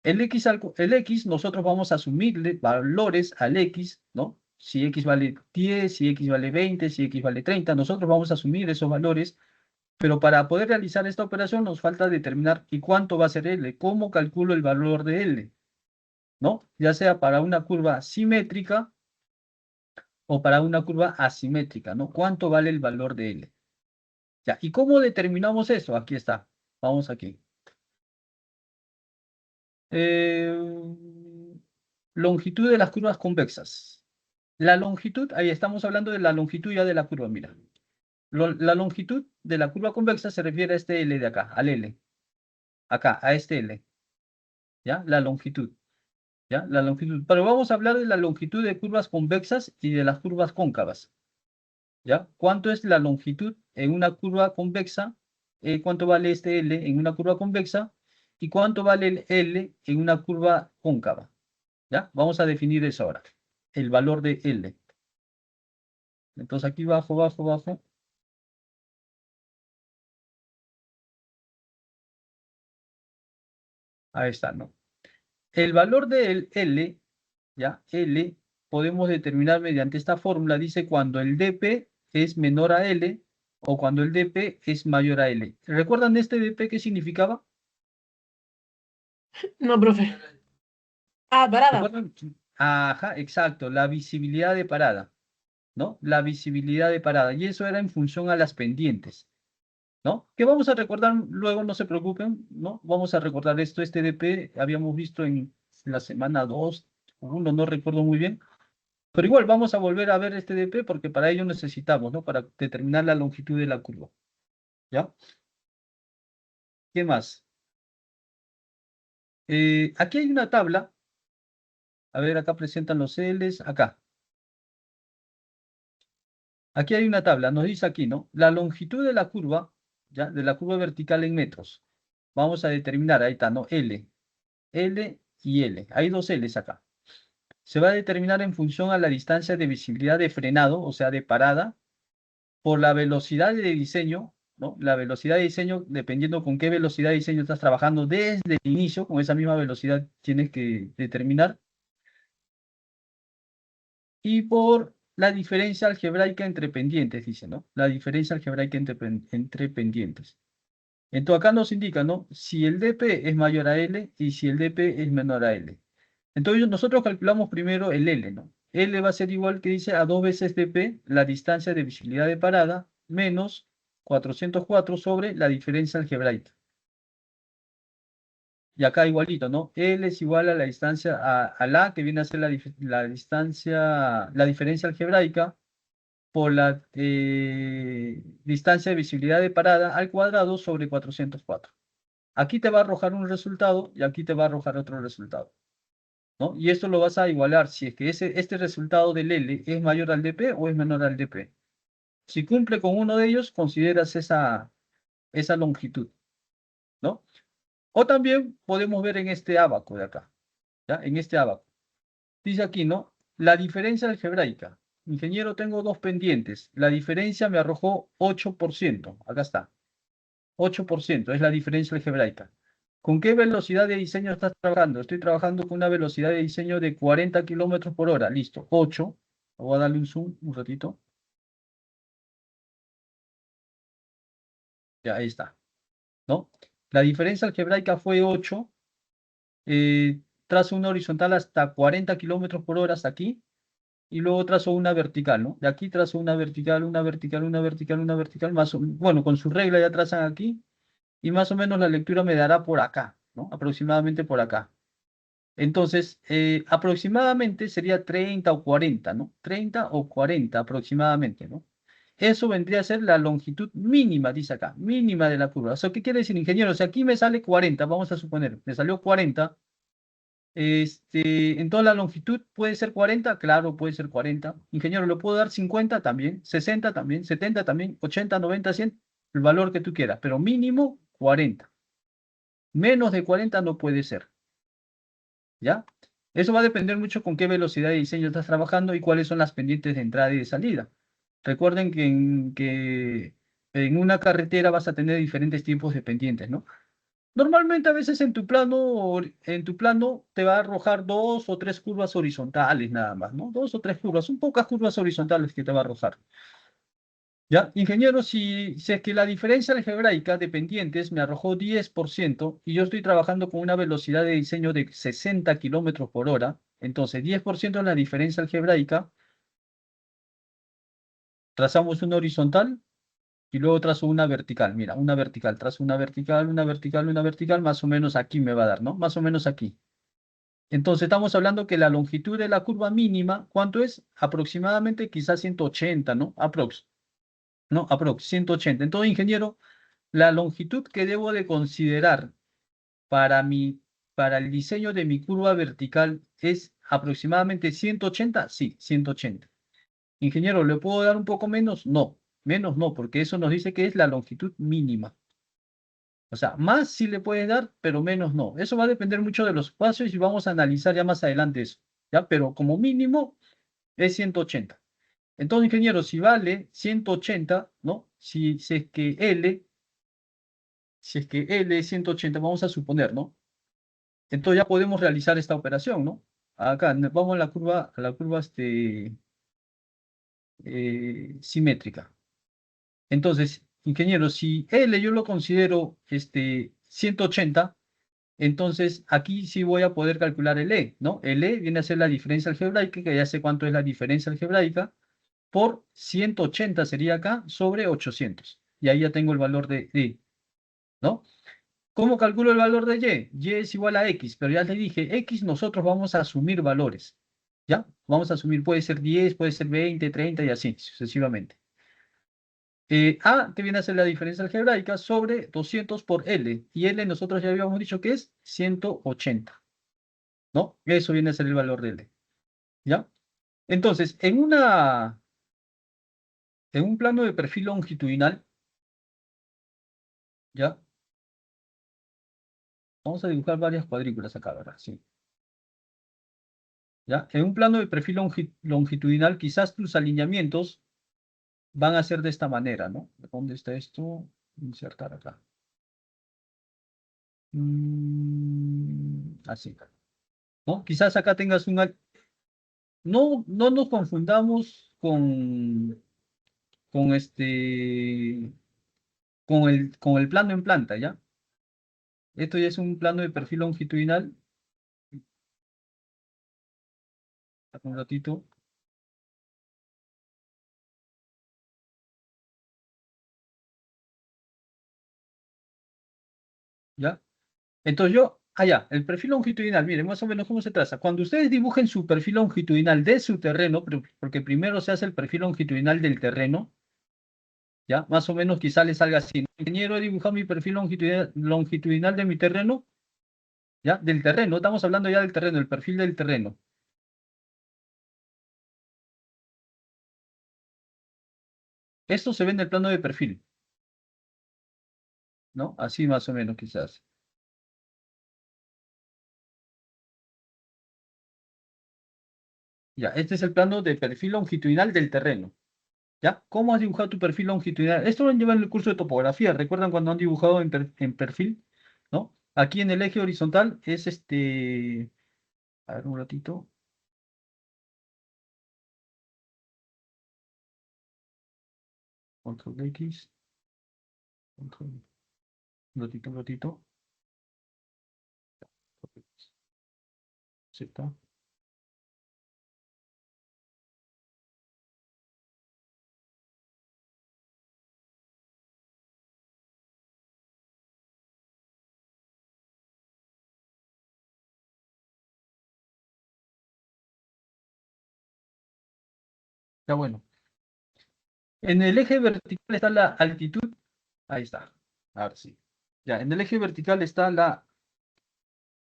El X, nosotros vamos a asumirle valores al X, ¿no? Si X vale 10, si X vale 20, si X vale 30, nosotros vamos a asumir esos valores, pero para poder realizar esta operación nos falta determinar ¿y cuánto va a ser L? ¿Cómo calculo el valor de L? ¿No? Ya sea para una curva simétrica o para una curva asimétrica, ¿no? ¿Cuánto vale el valor de L? Ya, ¿y cómo determinamos eso? Aquí está. Vamos aquí. Longitud de las curvas convexas. La longitud, ahí estamos hablando de la longitud ya de la curva, mira. La longitud de la curva convexa se refiere a este L de acá, al L. Acá, a este L. ¿Ya? La longitud. ¿Ya? La longitud. Pero vamos a hablar de la longitud de curvas convexas y de las curvas cóncavas. ¿Ya? ¿Cuánto es la longitud en una curva convexa? ¿Cuánto vale este L en una curva convexa? ¿Y cuánto vale el L en una curva cóncava? ¿Ya? Vamos a definir eso ahora. El valor de L. Entonces aquí bajo, bajo, bajo. Ahí está, ¿no? El valor del L, ¿ya? L, podemos determinar mediante esta fórmula. Dice cuando el dP es menor a L o cuando el dP es mayor a L. ¿Recuerdan este dP qué significaba? No, profe. Ah, parada. ¿Recuerdan? Ajá, exacto, la visibilidad de parada, ¿no? La visibilidad de parada. Y eso era en función a las pendientes, ¿no? Que vamos a recordar luego, no se preocupen, ¿no? Vamos a recordar esto, este dP, habíamos visto en la semana 2, 1, no recuerdo muy bien, pero igual vamos a volver a ver este dP porque para ello necesitamos, ¿no? Para determinar la longitud de la curva, ¿ya? ¿Qué más? Aquí hay una tabla, a ver, acá presentan los Ls, acá. Aquí hay una tabla, nos dice aquí, ¿no? La longitud de la curva, ¿ya? De la curva vertical en metros. Vamos a determinar, ahí está, ¿no? L, L y L. Hay dos Ls acá. Se va a determinar en función a la distancia de visibilidad de frenado, o sea, de parada, por la velocidad de diseño, ¿no? La velocidad de diseño, dependiendo con qué velocidad de diseño estás trabajando desde el inicio, con esa misma velocidad tienes que determinar. Y por la diferencia algebraica entre pendientes, dice, ¿no? La diferencia algebraica entre pendientes. Entonces acá nos indica, ¿no? Si el dP es mayor a L y si el dP es menor a L. Entonces nosotros calculamos primero el L, ¿no? L va a ser igual que dice a 2 veces dP, la distancia de visibilidad de parada, menos 404 sobre la diferencia algebraica. Y acá igualito, ¿no? L es igual a la distancia, a la que viene a ser la distancia, la diferencia algebraica por la distancia de visibilidad de parada al cuadrado sobre 404. Aquí te va a arrojar un resultado y aquí te va a arrojar otro resultado, ¿no? Y esto lo vas a igualar si es que este resultado del L es mayor al dP o es menor al dP. Si cumple con uno de ellos, consideras esa longitud, ¿no? O también podemos ver en este ábaco de acá, ¿ya? En este ábaco. Dice aquí, ¿no? La diferencia algebraica. Ingeniero, tengo dos pendientes. La diferencia me arrojó 8%. Acá está. 8% es la diferencia algebraica. ¿Con qué velocidad de diseño estás trabajando? Estoy trabajando con una velocidad de diseño de 40 kilómetros por hora. Listo. 8 Voy a darle un zoom un ratito. Ya, ahí está, ¿no? La diferencia algebraica fue 8. Trazo una horizontal hasta 40 kilómetros por hora hasta aquí. Y luego trazo una vertical, ¿no? De aquí trazo una vertical, una vertical, una vertical, una vertical. Bueno, con su regla ya trazan aquí. Y más o menos la lectura me dará por acá, ¿no? Aproximadamente por acá. Entonces, aproximadamente sería 30 o 40, ¿no? 30 o 40 aproximadamente, ¿no? Eso vendría a ser la longitud mínima, dice acá, mínima de la curva. ¿Eso qué quiere decir, ingeniero? Si aquí me sale 40, vamos a suponer, me salió 40, en toda la longitud puede ser 40, claro, puede ser 40. Ingeniero, ¿le puedo dar 50 también? 60 también, 70 también, 80, 90, 100, el valor que tú quieras, pero mínimo 40. Menos de 40 no puede ser, ¿ya? Eso va a depender mucho con qué velocidad de diseño estás trabajando y cuáles son las pendientes de entrada y de salida. Recuerden que en una carretera vas a tener diferentes tiempos de pendientes, ¿no? Normalmente a veces en tu plano te va a arrojar 2 o 3 curvas horizontales nada más, ¿no? 2 o 3 curvas, son pocas curvas horizontales que te va a arrojar. ¿Ya? Ingeniero, si es que la diferencia algebraica de pendientes me arrojó 10% y yo estoy trabajando con una velocidad de diseño de 60 kilómetros por hora, entonces 10% es la diferencia algebraica, trazamos una horizontal y luego trazo una vertical. Mira, una vertical, trazo una vertical, una vertical, una vertical, más o menos aquí me va a dar, ¿no? Más o menos aquí. Entonces estamos hablando que la longitud de la curva mínima, ¿cuánto es? Aproximadamente quizás 180, ¿no? Aprox, 180. Entonces, ingeniero, la longitud que debo de considerar para para el diseño de mi curva vertical es aproximadamente 180, sí, 180. Ingeniero, ¿le puedo dar un poco menos? No, menos no, porque eso nos dice que es la longitud mínima. O sea, más sí le puedes dar, pero menos no. Eso va a depender mucho de los espacios y vamos a analizar ya más adelante eso, ¿ya? Pero como mínimo es 180. Entonces, ingeniero, si vale 180, ¿no? Si es que L es 180, vamos a suponer, ¿no? Entonces ya podemos realizar esta operación, ¿no? Acá, vamos a la curva simétrica. Entonces, ingeniero, si L yo lo considero 180, entonces aquí sí voy a poder calcular el E, ¿no? El E viene a ser la diferencia algebraica, que ya sé cuánto es la diferencia algebraica, por 180 sería acá, sobre 800. Y ahí ya tengo el valor de E, ¿no? ¿Cómo calculo el valor de Y? Y es igual a X, pero ya le dije, X nosotros vamos a asumir valores, ¿ya? Vamos a asumir, puede ser 10, puede ser 20, 30 y así sucesivamente. A, que viene a ser la diferencia algebraica, sobre 200 por L. Y L nosotros ya habíamos dicho que es 180, ¿no? Eso viene a ser el valor de L, ¿ya? Entonces, en un plano de perfil longitudinal, ¿ya? Vamos a dibujar varias cuadrículas acá, ¿verdad? Sí. ¿Ya? En un plano de perfil longitudinal, quizás tus alineamientos van a ser de esta manera, ¿no? ¿Dónde está esto? Insertar acá. Así, ¿no? Quizás acá tengas No, no nos confundamos con con el plano en planta, ¿ya? Esto ya es un plano de perfil longitudinal. Un ratito. ¿Ya? Entonces el perfil longitudinal, miren, más o menos cómo se traza. Cuando ustedes dibujen su perfil longitudinal de su terreno, porque primero se hace el perfil longitudinal del terreno, ¿ya? Más o menos quizá les salga así, ¿no? Ingeniero, he dibujado mi perfil longitudinal de mi terreno, ¿ya? Del terreno, estamos hablando ya del terreno, el perfil del terreno. Esto se ve en el plano de perfil, ¿no? Así más o menos quizás. Ya, este es el plano de perfil longitudinal del terreno. ¿Ya? ¿Cómo has dibujado tu perfil longitudinal? Esto lo han llevado en el curso de topografía. ¿Recuerdan cuando han dibujado en perfil? ¿No? Aquí en el eje horizontal es A ver un ratito. Control X. Control. Un ratito, un ratito. Z. Ya bueno. En el eje vertical está la altitud. Ahí está. Ahora sí. Ya, en el eje vertical está la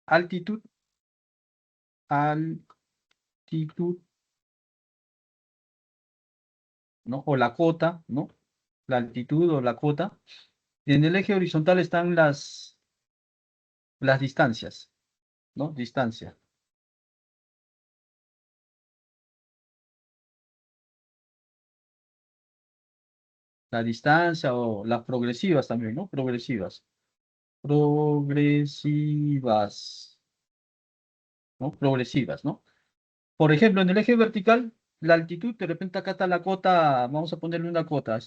altitud. Altitud. ¿No? O la cota, ¿no? La altitud o la cota. Y en el eje horizontal están las distancias, ¿no? Distancia. La distancia o las progresivas también, ¿no? Progresivas. Progresivas. ¿No? Progresivas, ¿no? Por ejemplo, en el eje vertical, la altitud, de repente acá está la cota, vamos a ponerle una cota,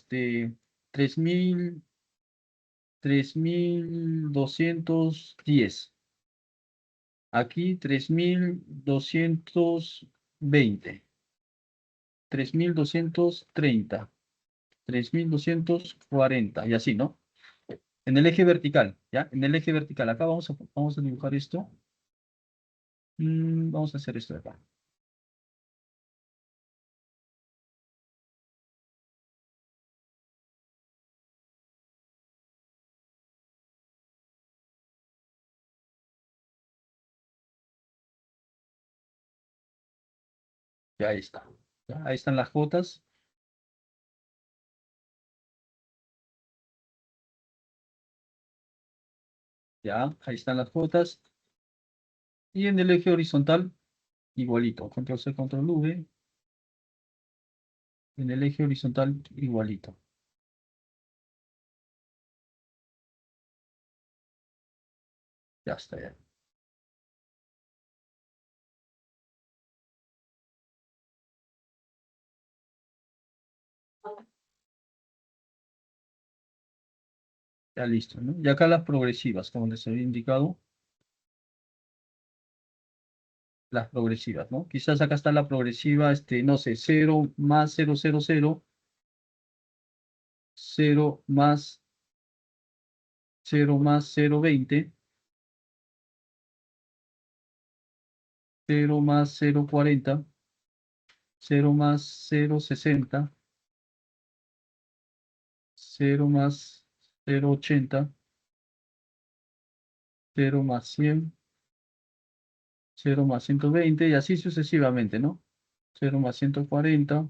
3210. Aquí 3220. 3230. 3240. Y así, ¿no? En el eje vertical, ¿ya? En el eje vertical. Acá vamos a dibujar esto. Vamos a hacer esto de acá. Ya ahí está. ¿Ya? Ahí están las cotas. Ya, ahí están las cotas. Y en el eje horizontal, igualito. Control C, control V. En el eje horizontal, igualito. Ya está, ya. Ya listo, ¿no? Y acá las progresivas, como les había indicado. Las progresivas, ¿no? Quizás acá está la progresiva, no sé, 0 más 000, 0 más 0 más 0,20, 0 más 0,40, 0 más 0,60, 0 más 0,80, 0 más 100, 0 más 120 y así sucesivamente, ¿no? 0 más 140.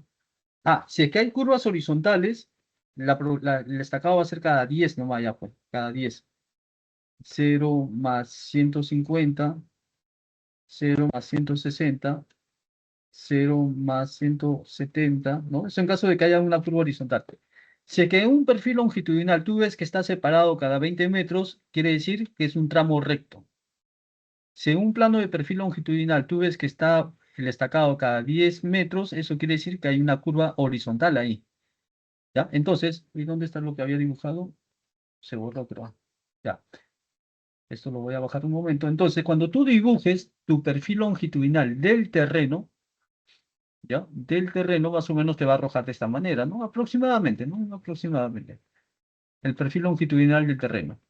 Ah, si es que hay curvas horizontales, el estacado va a ser cada 10 nomás, ya pues, cada 10. 0 más 150, 0 más 160, 0 más 170, ¿no? Eso en caso de que haya una curva horizontal. Si es que en un perfil longitudinal tú ves que está separado cada 20 metros, quiere decir que es un tramo recto. Si en un plano de perfil longitudinal tú ves que está el estacado cada 10 metros, eso quiere decir que hay una curva horizontal ahí. ¿Ya? Entonces, ¿y dónde está lo que había dibujado? Se borró, pero ya. Esto lo voy a bajar un momento. Entonces, cuando tú dibujes tu perfil longitudinal del terreno, ¿ya? Del terreno más o menos te va a arrojar de esta manera, ¿no? Aproximadamente, ¿no? Aproximadamente. El perfil longitudinal del terreno.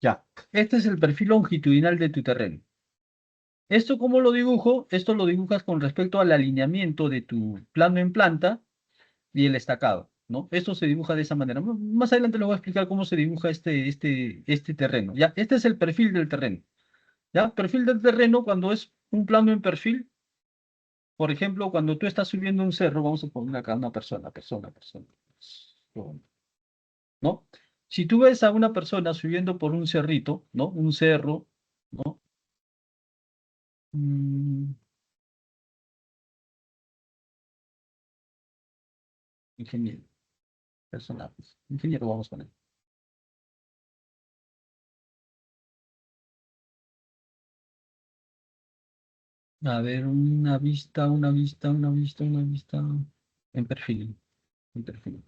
Ya. Este es el perfil longitudinal de tu terreno. ¿Esto cómo lo dibujo? Esto lo dibujas con respecto al alineamiento de tu plano en planta y el estacado, ¿no? Esto se dibuja de esa manera. Más adelante les voy a explicar cómo se dibuja este terreno. Ya, este es el perfil del terreno. ¿Ya? Perfil del terreno, cuando es un plano en perfil, Por ejemplo, cuando tú estás subiendo un cerro, vamos a poner acá una persona, ¿no? Si tú ves a una persona subiendo por un cerrito, ¿no? Un cerro, ¿no? Mm, ingeniero, personajes. Ingeniero vamos a poner. A ver, una vista. En perfil, en perfil.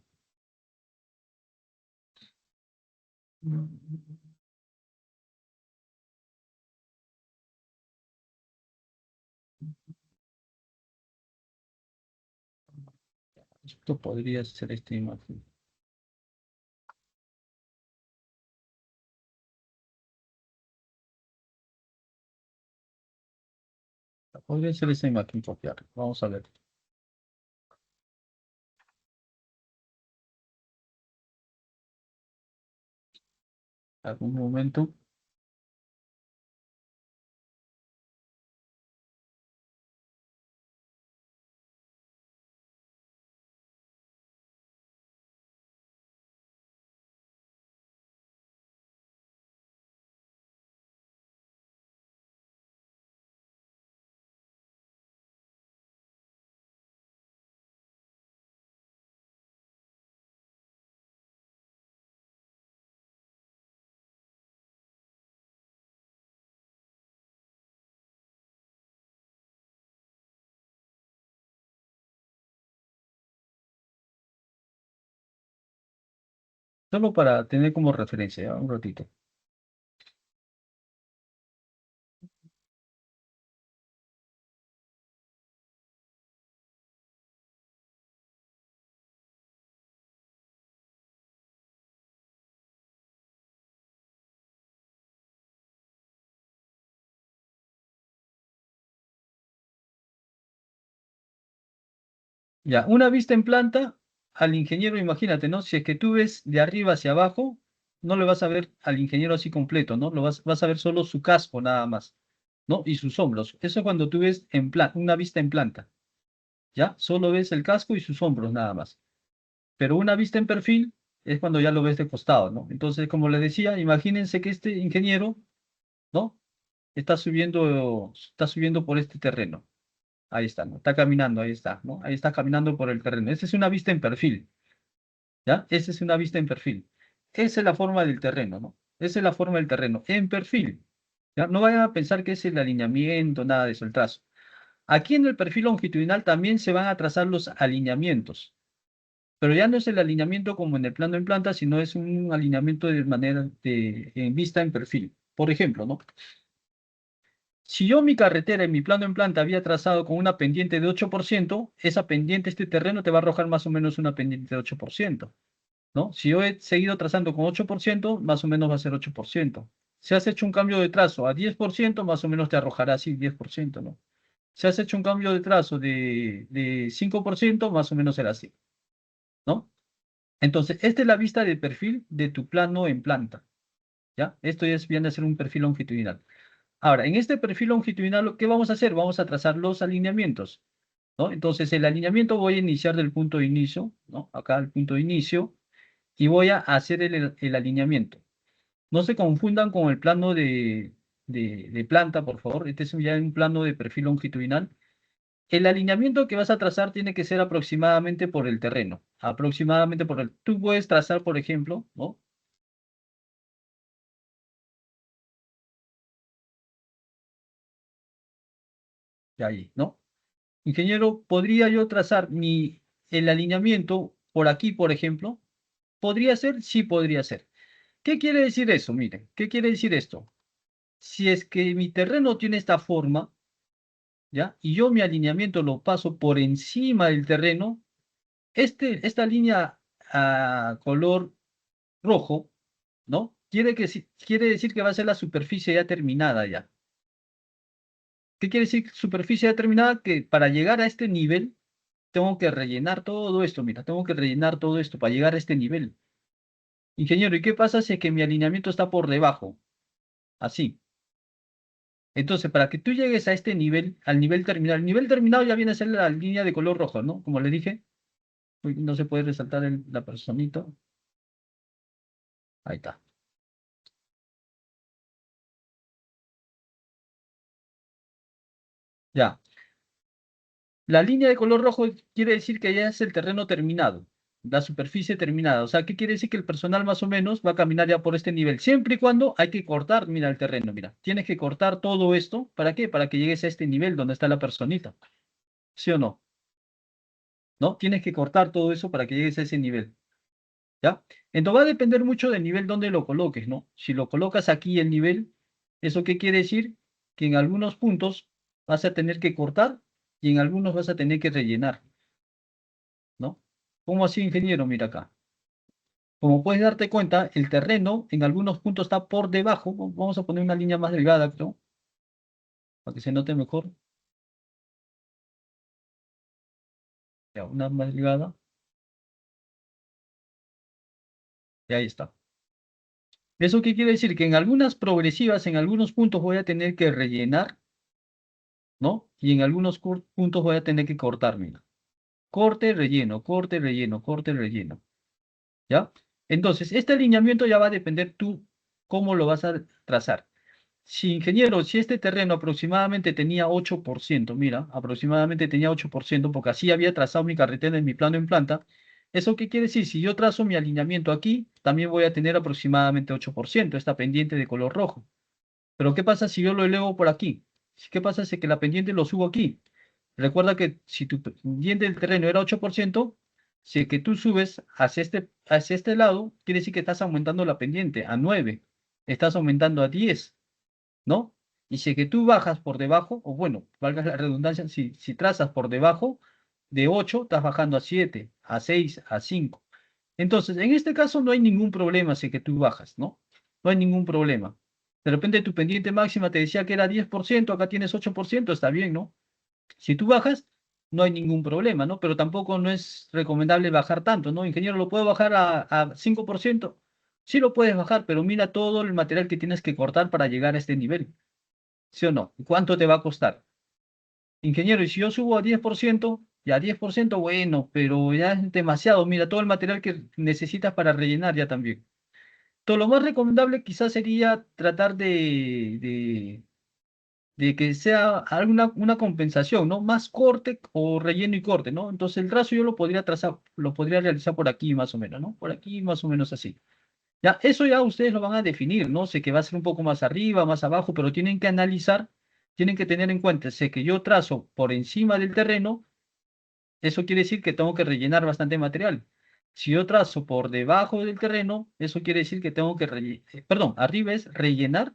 Esto podría ser esta imagen. Podría ser esa imagen copiar. Vamos a ver. Algún momento. Solo para tener como referencia, ¿ya? Un ratito. Ya, una vista en planta al ingeniero, imagínate, ¿no? Si es que tú ves de arriba hacia abajo, no le vas a ver al ingeniero así completo, ¿no? Vas a ver solo su casco nada más, ¿no? Y sus hombros. Eso cuando tú ves una vista en planta, ¿ya? Solo ves el casco y sus hombros nada más. Pero una vista en perfil es cuando ya lo ves de costado, ¿no? Entonces, como les decía, imagínense que este ingeniero, ¿no? Está subiendo por este terreno. Ahí está, ¿no? Está caminando, ahí está, ¿no? Ahí está caminando por el terreno. Esa es una vista en perfil, ¿ya? Esa es una vista en perfil. Esa es la forma del terreno, ¿no? Esa es la forma del terreno, en perfil, ¿ya? No vayan a pensar que es el alineamiento, nada de eso, el trazo. Aquí en el perfil longitudinal también se van a trazar los alineamientos, pero ya no es el alineamiento como en el plano en planta, sino es un alineamiento de manera en vista en perfil. Por ejemplo, ¿no? Si yo mi carretera en mi plano en planta había trazado con una pendiente de 8%, esa pendiente, este terreno te va a arrojar más o menos una pendiente de 8%, ¿no? Si yo he seguido trazando con 8%, más o menos va a ser 8%. Si has hecho un cambio de trazo a 10%, más o menos te arrojará así 10%, ¿no? Si has hecho un cambio de trazo de 5%, más o menos será así, ¿no? Entonces, esta es la vista de perfil de tu plano en planta, ¿ya? Esto ya viene a ser un perfil longitudinal. Ahora, en este perfil longitudinal, ¿qué vamos a hacer? Vamos a trazar los alineamientos, ¿no? Entonces, el alineamiento voy a iniciar del punto de inicio, ¿no? Acá el punto de inicio, y voy a hacer el alineamiento. No se confundan con el plano de planta, por favor. Este es ya un plano de perfil longitudinal. El alineamiento que vas a trazar tiene que ser aproximadamente por el terreno. Aproximadamente por el... Tú puedes trazar, por ejemplo, ¿no? De ahí, ¿no? Ingeniero, ¿podría yo trazar el alineamiento por aquí, por ejemplo? ¿Podría ser? Sí, podría ser. ¿Qué quiere decir eso? Miren, ¿qué quiere decir esto? Si es que mi terreno tiene esta forma, ¿ya? Y yo mi alineamiento lo paso por encima del terreno, esta línea a color rojo, ¿no? Quiere decir que va a ser la superficie ya terminada ya. ¿Qué quiere decir superficie ya terminada? Que para llegar a este nivel tengo que rellenar todo esto, mira, tengo que rellenar todo esto para llegar a este nivel. Ingeniero, ¿y qué pasa si es que mi alineamiento está por debajo? Así. Entonces, para que tú llegues a este nivel, al nivel terminal, el nivel terminado ya viene a ser la línea de color rojo, ¿no? Como le dije, uy, no se puede resaltar la personita. Ahí está. Ya. La línea de color rojo quiere decir que ya es el terreno terminado, la superficie terminada. O sea, ¿qué quiere decir? Que el personal más o menos va a caminar ya por este nivel, siempre y cuando hay que cortar, mira, el terreno, mira. Tienes que cortar todo esto, ¿para qué? Para que llegues a este nivel donde está la personita. ¿Sí o no? ¿No? Tienes que cortar todo eso para que llegues a ese nivel. ¿Ya? Entonces va a depender mucho del nivel donde lo coloques, ¿no? Si lo colocas aquí el nivel, ¿eso qué quiere decir? Que en algunos puntos vas a tener que cortar y en algunos vas a tener que rellenar, ¿no? ¿Cómo así, ingeniero? Mira acá. Como puedes darte cuenta, el terreno en algunos puntos está por debajo. Vamos a poner una línea más delgada, creo, para que se note mejor. Ya, una más delgada. Y ahí está. ¿Eso qué quiere decir? Que en algunas progresivas, en algunos puntos voy a tener que rellenar, ¿no? Y en algunos puntos voy a tener que cortar, mira. Corte, relleno, corte, relleno, corte, relleno. ¿Ya? Entonces, este alineamiento ya va a depender tú cómo lo vas a trazar. Si, ingeniero, si este terreno aproximadamente tenía 8%, mira, aproximadamente tenía 8%, porque así había trazado mi carretera en mi plano en planta, ¿eso qué quiere decir? Si yo trazo mi alineamiento aquí, también voy a tener aproximadamente 8%, esta pendiente de color rojo. Pero ¿qué pasa si yo lo elevo por aquí? ¿Qué pasa si que la pendiente lo subo aquí? Recuerda que si tu pendiente del terreno era 8%, si que tú subes hacia este lado, quiere decir que estás aumentando la pendiente a 9, estás aumentando a 10, ¿no? Y si que tú bajas por debajo, o bueno, valga la redundancia, si trazas por debajo de 8, estás bajando a 7, a 6, a 5. Entonces, en este caso no hay ningún problema si que tú bajas, ¿no? No hay ningún problema. De repente tu pendiente máxima te decía que era 10%, acá tienes 8%, está bien, ¿no? Si tú bajas, no hay ningún problema, ¿no? Pero tampoco no es recomendable bajar tanto, ¿no? Ingeniero, ¿lo puedo bajar a 5%? Sí lo puedes bajar, pero mira todo el material que tienes que cortar para llegar a este nivel, ¿sí o no? ¿Cuánto te va a costar? Ingeniero, y si yo subo a 10%, ya 10%, bueno, pero ya es demasiado, mira todo el material que necesitas para rellenar ya también. Todo lo más recomendable quizás sería tratar de que sea alguna una compensación, ¿no? Más corte o relleno y corte, ¿no? Entonces el trazo yo lo podría trazar, lo podría realizar por aquí más o menos, ¿no? Por aquí más o menos así. Ya, eso ya ustedes lo van a definir, ¿no? Sé que va a ser un poco más arriba, más abajo, pero tienen que analizar, tienen que tener en cuenta, sé que yo trazo por encima del terreno, eso quiere decir que tengo que rellenar bastante material. Si yo trazo por debajo del terreno, eso quiere decir que tengo que, perdón, arriba es rellenar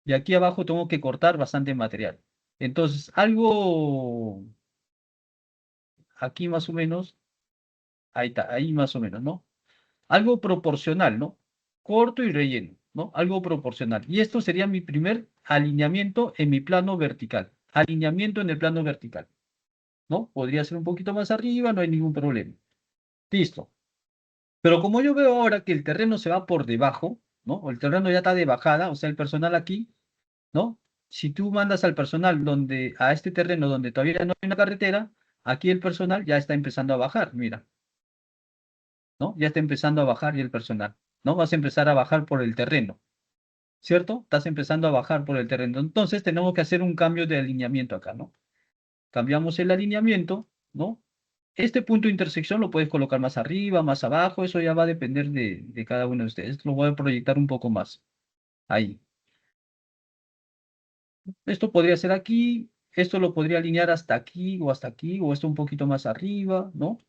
y aquí abajo tengo que cortar bastante material. Entonces, algo aquí más o menos, ahí está, ahí más o menos, ¿no? Algo proporcional, ¿no? Corto y relleno, ¿no? Algo proporcional. Y esto sería mi primer alineamiento en mi plano vertical. Alineamiento en el plano vertical, ¿no? Podría ser un poquito más arriba, no hay ningún problema. Listo. Pero como yo veo ahora que el terreno se va por debajo, ¿no? O el terreno ya está de bajada, o sea, el personal aquí, ¿no? Si tú mandas al personal a este terreno donde todavía no hay una carretera, aquí el personal ya está empezando a bajar, mira, ¿no? Ya está empezando a bajar y el personal, ¿no? Vas a empezar a bajar por el terreno, ¿cierto? Estás empezando a bajar por el terreno. Entonces tenemos que hacer un cambio de alineamiento acá, ¿no? Cambiamos el alineamiento, ¿no? Este punto de intersección lo puedes colocar más arriba, más abajo, eso ya va a depender de cada uno de ustedes. Lo voy a proyectar un poco más. Ahí. Esto podría ser aquí, esto lo podría alinear hasta aquí, o esto un poquito más arriba, ¿no?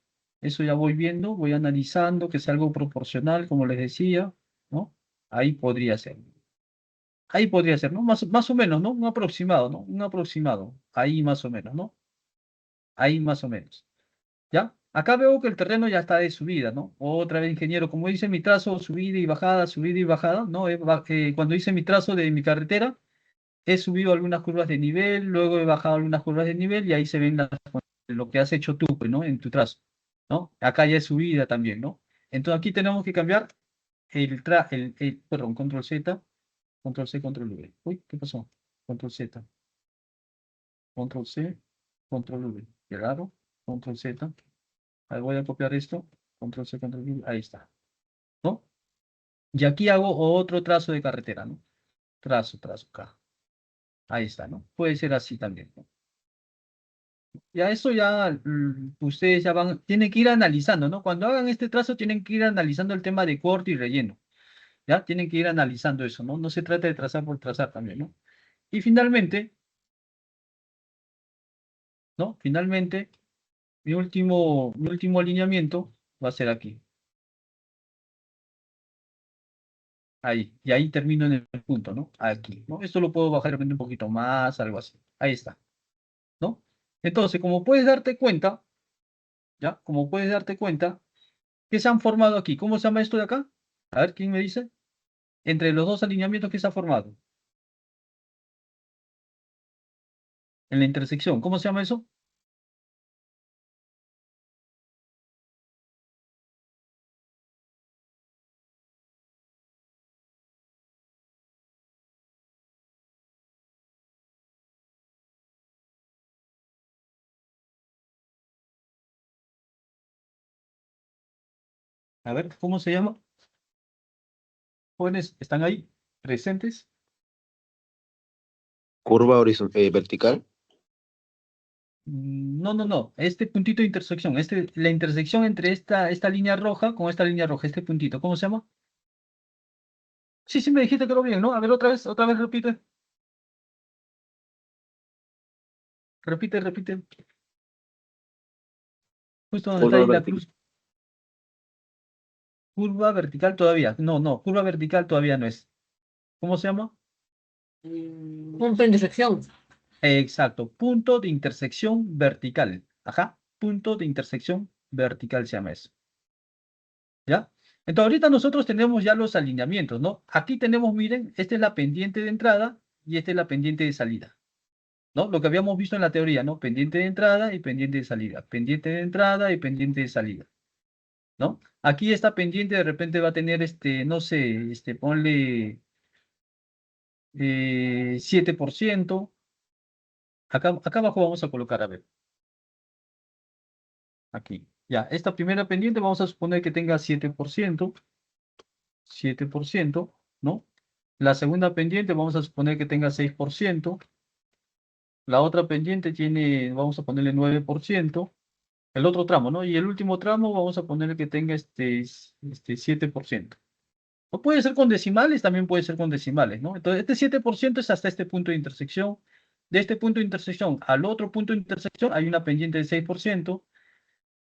Eso ya voy viendo, voy analizando, que sea algo proporcional, como les decía, ¿no? Ahí podría ser. Ahí podría ser, ¿no? Más o menos, ¿no? Un aproximado, ¿no? Un aproximado. Ahí más o menos, ¿no? Ahí más o menos. ¿Ya? Acá veo que el terreno ya está de subida, ¿no? Otra vez, ingeniero, como dice mi trazo, subida y bajada, ¿no? Cuando hice mi trazo de mi carretera, he subido algunas curvas de nivel, luego he bajado algunas curvas de nivel y ahí se ven lo que has hecho tú, pues, ¿no? En tu trazo, ¿no? Acá ya es subida también, ¿no? Entonces aquí tenemos que cambiar perdón, control Z, control C, control V. Uy, ¿qué pasó? control Z, control C, control V. Qué raro, control Z. Ahí voy a copiar esto, control C, control V, ahí está, ¿no? Y aquí hago otro trazo de carretera, ¿no? Trazo, acá. Ahí está, ¿no? Puede ser así también, ¿no? Ya eso ya ustedes ya van, tienen que ir analizando, ¿no? Cuando hagan este trazo tienen que ir analizando el tema de corte y relleno. ¿Ya? Tienen que ir analizando eso, ¿no? No se trata de trazar por trazar también, ¿no? Y finalmente, ¿no? Finalmente, mi último alineamiento va a ser aquí. Ahí. Y ahí termino en el punto, ¿no? Aquí, ¿no? Esto lo puedo bajar de repente un poquito más, algo así. Ahí está, ¿no? Entonces, como puedes darte cuenta, ¿ya? Como puedes darte cuenta, ¿qué se han formado aquí? ¿Cómo se llama esto de acá? A ver, ¿quién me dice? Entre los dos alineamientos que se ha formado. En la intersección, ¿cómo se llama eso? A ver, ¿cómo se llama? Jóvenes, ¿están ahí? ¿Presentes? Curva vertical. No, no, no. Este puntito de intersección, la intersección entre esta línea roja con esta línea roja, este puntito, ¿cómo se llama? Sí, sí, me dijiste que lo bien, ¿no? A ver, otra vez repite. Repite. Justo donde está Curva ahí la vertical. cruz. Curva vertical todavía. No, no, curva vertical todavía no es. ¿Cómo se llama? Punto de intersección. Exacto, punto de intersección vertical. Ajá, punto de intersección vertical se llama eso. ¿Ya? Entonces, ahorita nosotros tenemos ya los alineamientos, ¿no? Aquí tenemos, miren, esta es la pendiente de entrada y esta es la pendiente de salida, ¿no? Lo que habíamos visto en la teoría, ¿no? Pendiente de entrada y pendiente de salida. Pendiente de entrada y pendiente de salida, ¿no? Aquí esta pendiente de repente va a tener, no sé, ponle 7%. Acá abajo vamos a colocar, a ver, aquí. Ya, esta primera pendiente vamos a suponer que tenga 7%, ¿no? La segunda pendiente vamos a suponer que tenga 6%. La otra pendiente tiene, vamos a ponerle 9%. El otro tramo, ¿no? Y el último tramo vamos a ponerle que tenga este 7%. O puede ser con decimales, también puede ser con decimales, ¿no? Entonces, este 7% es hasta este punto de intersección. De este punto de intersección al otro punto de intersección hay una pendiente de 6%.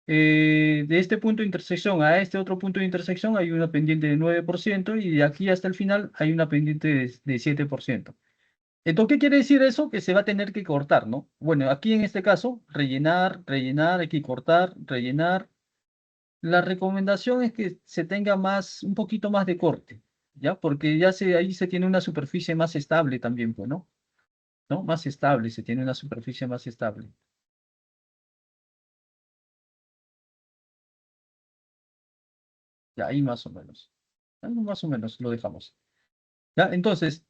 De este punto de intersección a este otro punto de intersección hay una pendiente de 9% y de aquí hasta el final hay una pendiente de 7%. Entonces, ¿qué quiere decir eso? Que se va a tener que cortar, ¿no? Bueno, aquí en este caso, rellenar, hay que cortar, rellenar. La recomendación es que se tenga un poquito más de corte, ¿ya? Porque ahí se tiene una superficie más estable también, pues, ¿no? ¿No? Más estable, se tiene una superficie más estable. Ya, ahí más o menos. Ahí más o menos lo dejamos. ¿Ya? Entonces,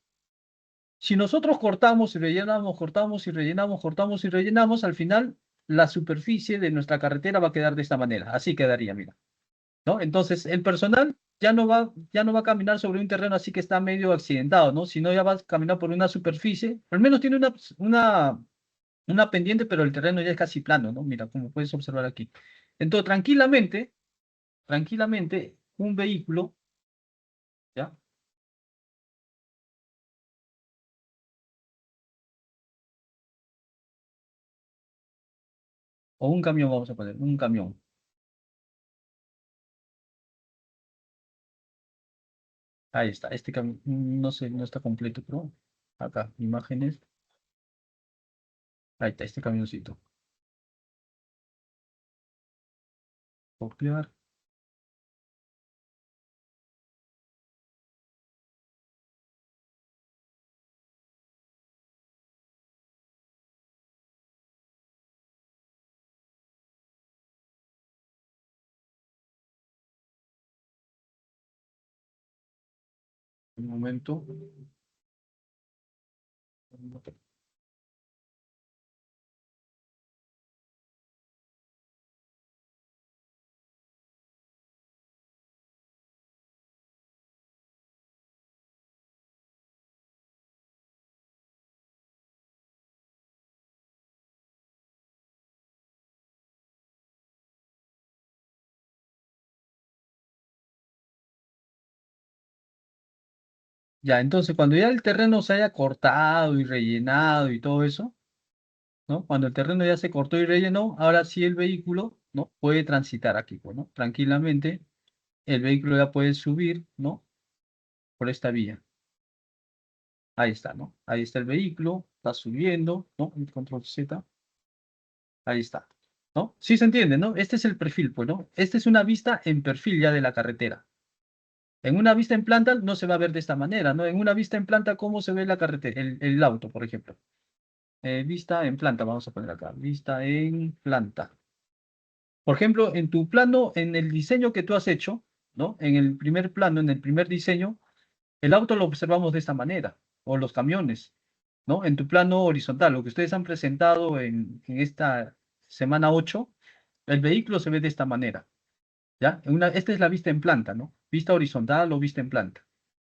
si nosotros cortamos y rellenamos, cortamos y rellenamos, cortamos y rellenamos, al final la superficie de nuestra carretera va a quedar de esta manera. Así quedaría, mira. ¿No? Entonces, el personal ya no va a caminar sobre un terreno así que está medio accidentado, ¿no? Sino ya va a caminar por una superficie. Al menos tiene una pendiente, pero el terreno ya es casi plano, ¿no? Mira, como puedes observar aquí. Entonces, tranquilamente, un vehículo, ¿ya? O un camión, vamos a poner, un camión. Ahí está, este camión, no sé, no está completo, pero acá, imágenes. Ahí está, este camioncito. Copiar. Un momento. Ya, entonces cuando ya el terreno se haya cortado y rellenado y todo eso, ¿no? Cuando el terreno ya se cortó y rellenó, ahora sí el vehículo, ¿no? Puede transitar aquí, pues, ¿no? Tranquilamente, el vehículo ya puede subir, ¿no? Por esta vía. Ahí está, ¿no? Ahí está el vehículo, está subiendo, ¿no? El control Z. Ahí está, ¿no? Sí se entiende, ¿no? Este es el perfil, pues, ¿no? Esta es una vista en perfil ya de la carretera. En una vista en planta no se va a ver de esta manera, ¿no? En una vista en planta, ¿cómo se ve la carretera? El auto, por ejemplo. Vista en planta, vamos a poner acá. Vista en planta. Por ejemplo, en tu plano, en el diseño que tú has hecho, ¿no? En el primer plano, en el primer diseño, el auto lo observamos de esta manera, o los camiones, ¿no? En tu plano horizontal, lo que ustedes han presentado en esta semana 8, el vehículo se ve de esta manera, ¿ya? Esta es la vista en planta, ¿no? Vista horizontal o vista en planta,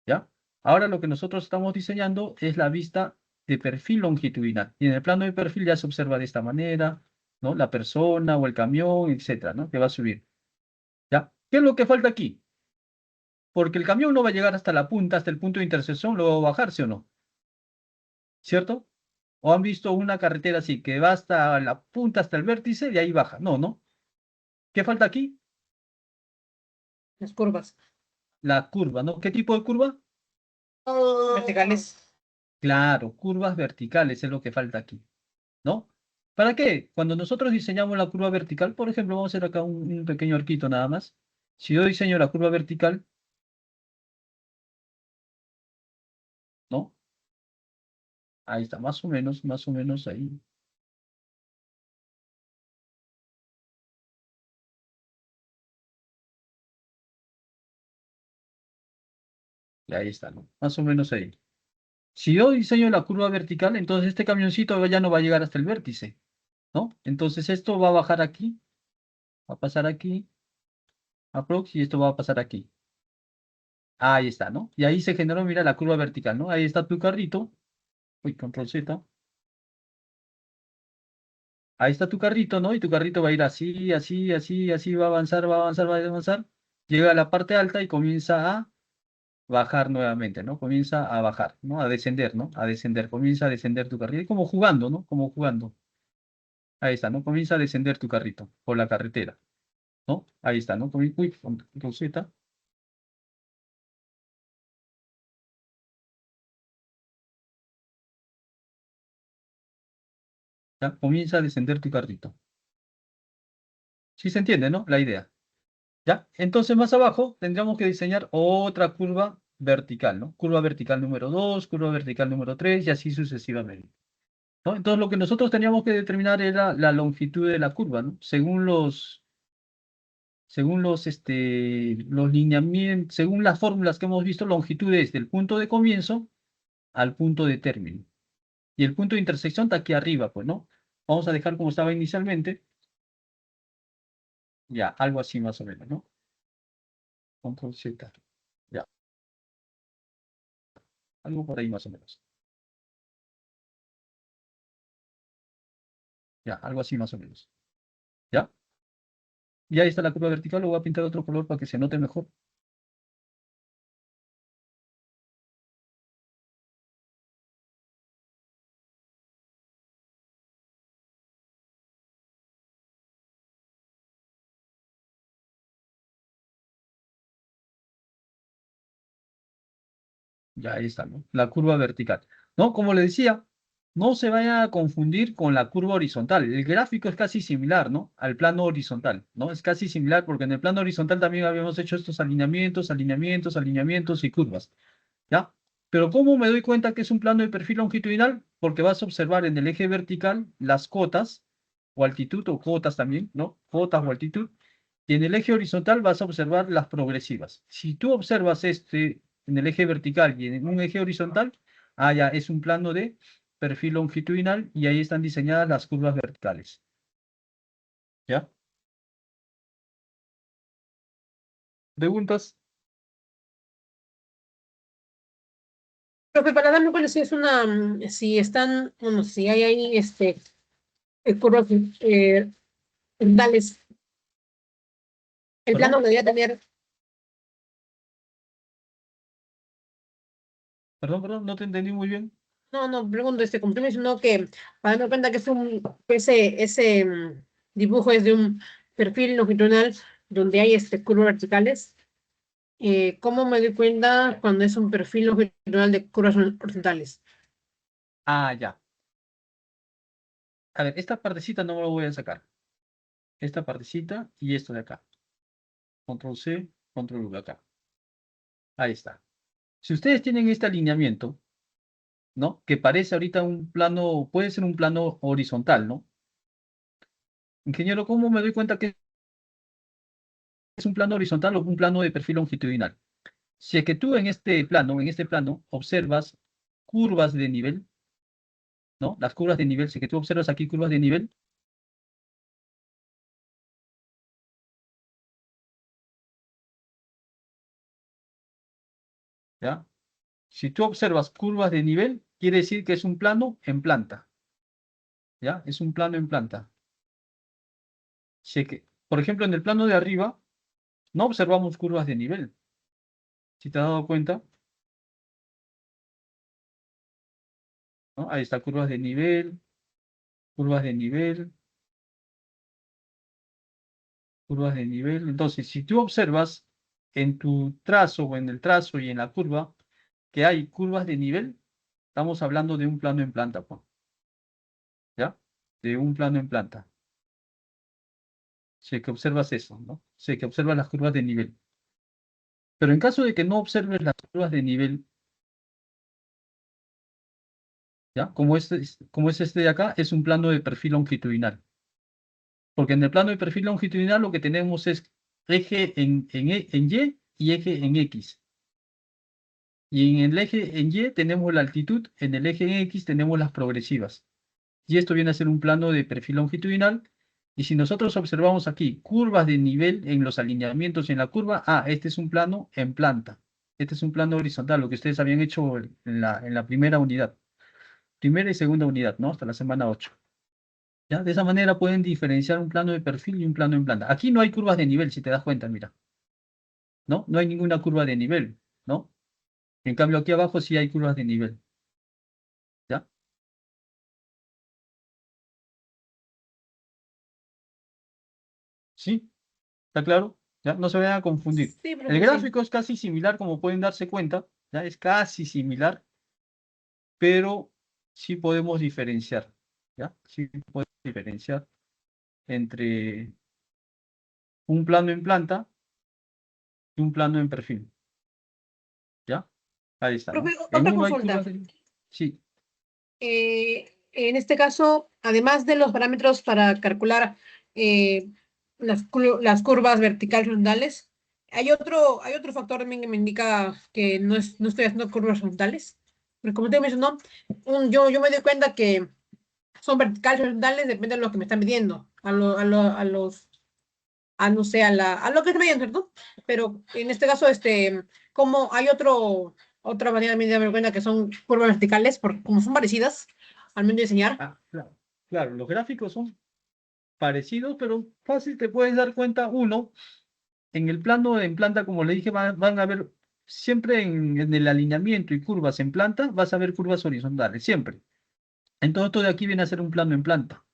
¿ya? Ahora lo que nosotros estamos diseñando es la vista de perfil longitudinal. Y en el plano de perfil ya se observa de esta manera, ¿no? La persona o el camión, etcétera, ¿no? Que va a subir, ¿ya? ¿Qué es lo que falta aquí? Porque el camión no va a llegar hasta la punta, hasta el punto de intersección, luego va a bajarse o no, ¿cierto? ¿O han visto una carretera así, que va hasta la punta, hasta el vértice, y ahí baja? No, ¿no? ¿Qué falta aquí? Las curvas La curva, ¿no? ¿Qué tipo de curva? verticales. Claro, curvas verticales es lo que falta aquí, ¿no? ¿Para qué? Cuando nosotros diseñamos la curva vertical, por ejemplo, vamos a hacer acá un pequeño arquito nada más. Si yo diseño la curva vertical, ¿no? Ahí está, más o menos ahí. Y ahí está, ¿no? Más o menos ahí. Si yo diseño la curva vertical, entonces este camioncito ya no va a llegar hasta el vértice, ¿no? Entonces esto va a bajar aquí, va a pasar aquí, aprox, y esto va a pasar aquí. Ahí está, ¿no? Y ahí se generó, mira, la curva vertical, ¿no? Ahí está tu carrito. Uy, control Z. Ahí está tu carrito, ¿no? Y tu carrito va a ir así, así, así, así, va a avanzar, va a avanzar, va a avanzar. Llega a la parte alta y comienza a bajar nuevamente, ¿no? Comienza a bajar, ¿no? A descender, ¿no? A descender, comienza a descender tu carrito. Como jugando, ¿no? Como jugando. Ahí está, ¿no? Comienza a descender tu carrito por la carretera, ¿no? Ahí está, ¿no? Uy, con Z. Ya, comienza a descender tu carrito. Sí se entiende, ¿no? La idea. ¿Ya? Entonces más abajo tendríamos que diseñar otra curva vertical, ¿no? Curva vertical número 2, curva vertical número 3 y así sucesivamente, ¿no? Entonces lo que nosotros teníamos que determinar era la longitud de la curva, ¿no? Los lineamientos, según las fórmulas que hemos visto, longitud es del punto de comienzo al punto de término. Y el punto de intersección está aquí arriba, pues, ¿no? Vamos a dejar como estaba inicialmente. Ya, algo así más o menos, ¿no? Control Z. Ya, algo por ahí más o menos. Ya, algo así más o menos. ¿Ya? Y ahí está la curva vertical, lo voy a pintar de otro color para que se note mejor. Ya, ahí está, ¿no? La curva vertical. ¿No? Como le decía, no se vaya a confundir con la curva horizontal. El gráfico es casi similar, ¿no? Al plano horizontal, ¿no? Es casi similar porque en el plano horizontal también habíamos hecho estos alineamientos, alineamientos, alineamientos y curvas, ¿ya? Pero ¿cómo me doy cuenta que es un plano de perfil longitudinal? Porque vas a observar en el eje vertical las cotas o altitud o cotas también, ¿no? Cotas o altitud. Y en el eje horizontal vas a observar las progresivas. Si tú observas este en el eje vertical y en un eje horizontal, ya es un plano de perfil longitudinal y ahí están diseñadas las curvas verticales. ¿Ya? ¿Preguntas? Profe, para darme cuenta si es si están, bueno, si hay ahí curvas horizontales, el plano ¿Perdón? debería tener, Perdón, no te entendí muy bien. no, pregunto, como tú mencionó que para darme cuenta que que ese dibujo es de un perfil longitudinal donde hay curvas verticales, ¿cómo me doy cuenta cuando es un perfil longitudinal de curvas horizontales? Ah, ya. A ver, esta partecita no me lo voy a sacar. Esta partecita y esto de acá. Control C, Control V acá. Ahí está. Si ustedes tienen este alineamiento, ¿no? Que parece ahorita un plano, puede ser un plano horizontal, ¿no? Ingeniero, ¿cómo me doy cuenta que es un plano horizontal o un plano de perfil longitudinal? Si es que tú en este plano, observas curvas de nivel, ¿no? Las curvas de nivel, si es que tú observas aquí curvas de nivel, ¿ya? Si tú observas curvas de nivel, quiere decir que es un plano en planta, ¿ya? Es un plano en planta. Si es que, por ejemplo, en el plano de arriba, no observamos curvas de nivel. Si te has dado cuenta, ¿no? Ahí está, curvas de nivel, curvas de nivel, curvas de nivel. Entonces, si tú observas en tu trazo o en el trazo y en la curva que hay curvas de nivel, estamos hablando de un plano en planta, pues, ¿ya? De un plano en planta. Si es que observas eso, ¿no? Si es que observas las curvas de nivel. Pero en caso de que no observes las curvas de nivel, ¿ya? Como es este de acá, es un plano de perfil longitudinal. Porque en el plano de perfil longitudinal lo que tenemos es eje en Y y eje en X. Y en el eje en Y tenemos la altitud, en el eje en X tenemos las progresivas. Y esto viene a ser un plano de perfil longitudinal. Y si nosotros observamos aquí curvas de nivel en los alineamientos en la curva, este es un plano en planta. Este es un plano horizontal, lo que ustedes habían hecho en la primera unidad. Primera y segunda unidad, ¿no? Hasta la semana 8. ¿Ya? De esa manera pueden diferenciar un plano de perfil y un plano en planta. Aquí no hay curvas de nivel, si te das cuenta, mira. ¿No? No hay ninguna curva de nivel, ¿no? En cambio, aquí abajo sí hay curvas de nivel. ¿Ya? ¿Sí? ¿Está claro? ¿Ya? No se vayan a confundir. Sí, El profe, sí. gráfico es casi similar, como pueden darse cuenta. ¿Ya? Es casi similar, pero sí podemos diferenciar. ¿Ya? Sí podemos diferenciar entre un plano en planta y un plano en perfil. ¿Ya? Ahí está, Profe, ¿no? En otra uno hay consulta. curvas de... Sí. En este caso, además de los parámetros para calcular las curvas verticales horizontales, hay otro factor también que me indica que no estoy haciendo curvas horizontales. Porque como usted mencionó, yo me doy cuenta que son verticales horizontales, depende de lo que me están midiendo, no sé, a lo que se midiendo, ¿cierto? Pero en este caso, como hay otra manera también de darme cuenta que son curvas verticales, porque como son parecidas al menos de enseñar. Claro. Claro, los gráficos son parecidos, pero fácil te puedes dar cuenta, uno, en el plano en planta, como le dije, van a ver siempre en el alineamiento y curvas en planta, vas a ver curvas horizontales, siempre. Entonces todo de aquí viene a ser un plano en planta.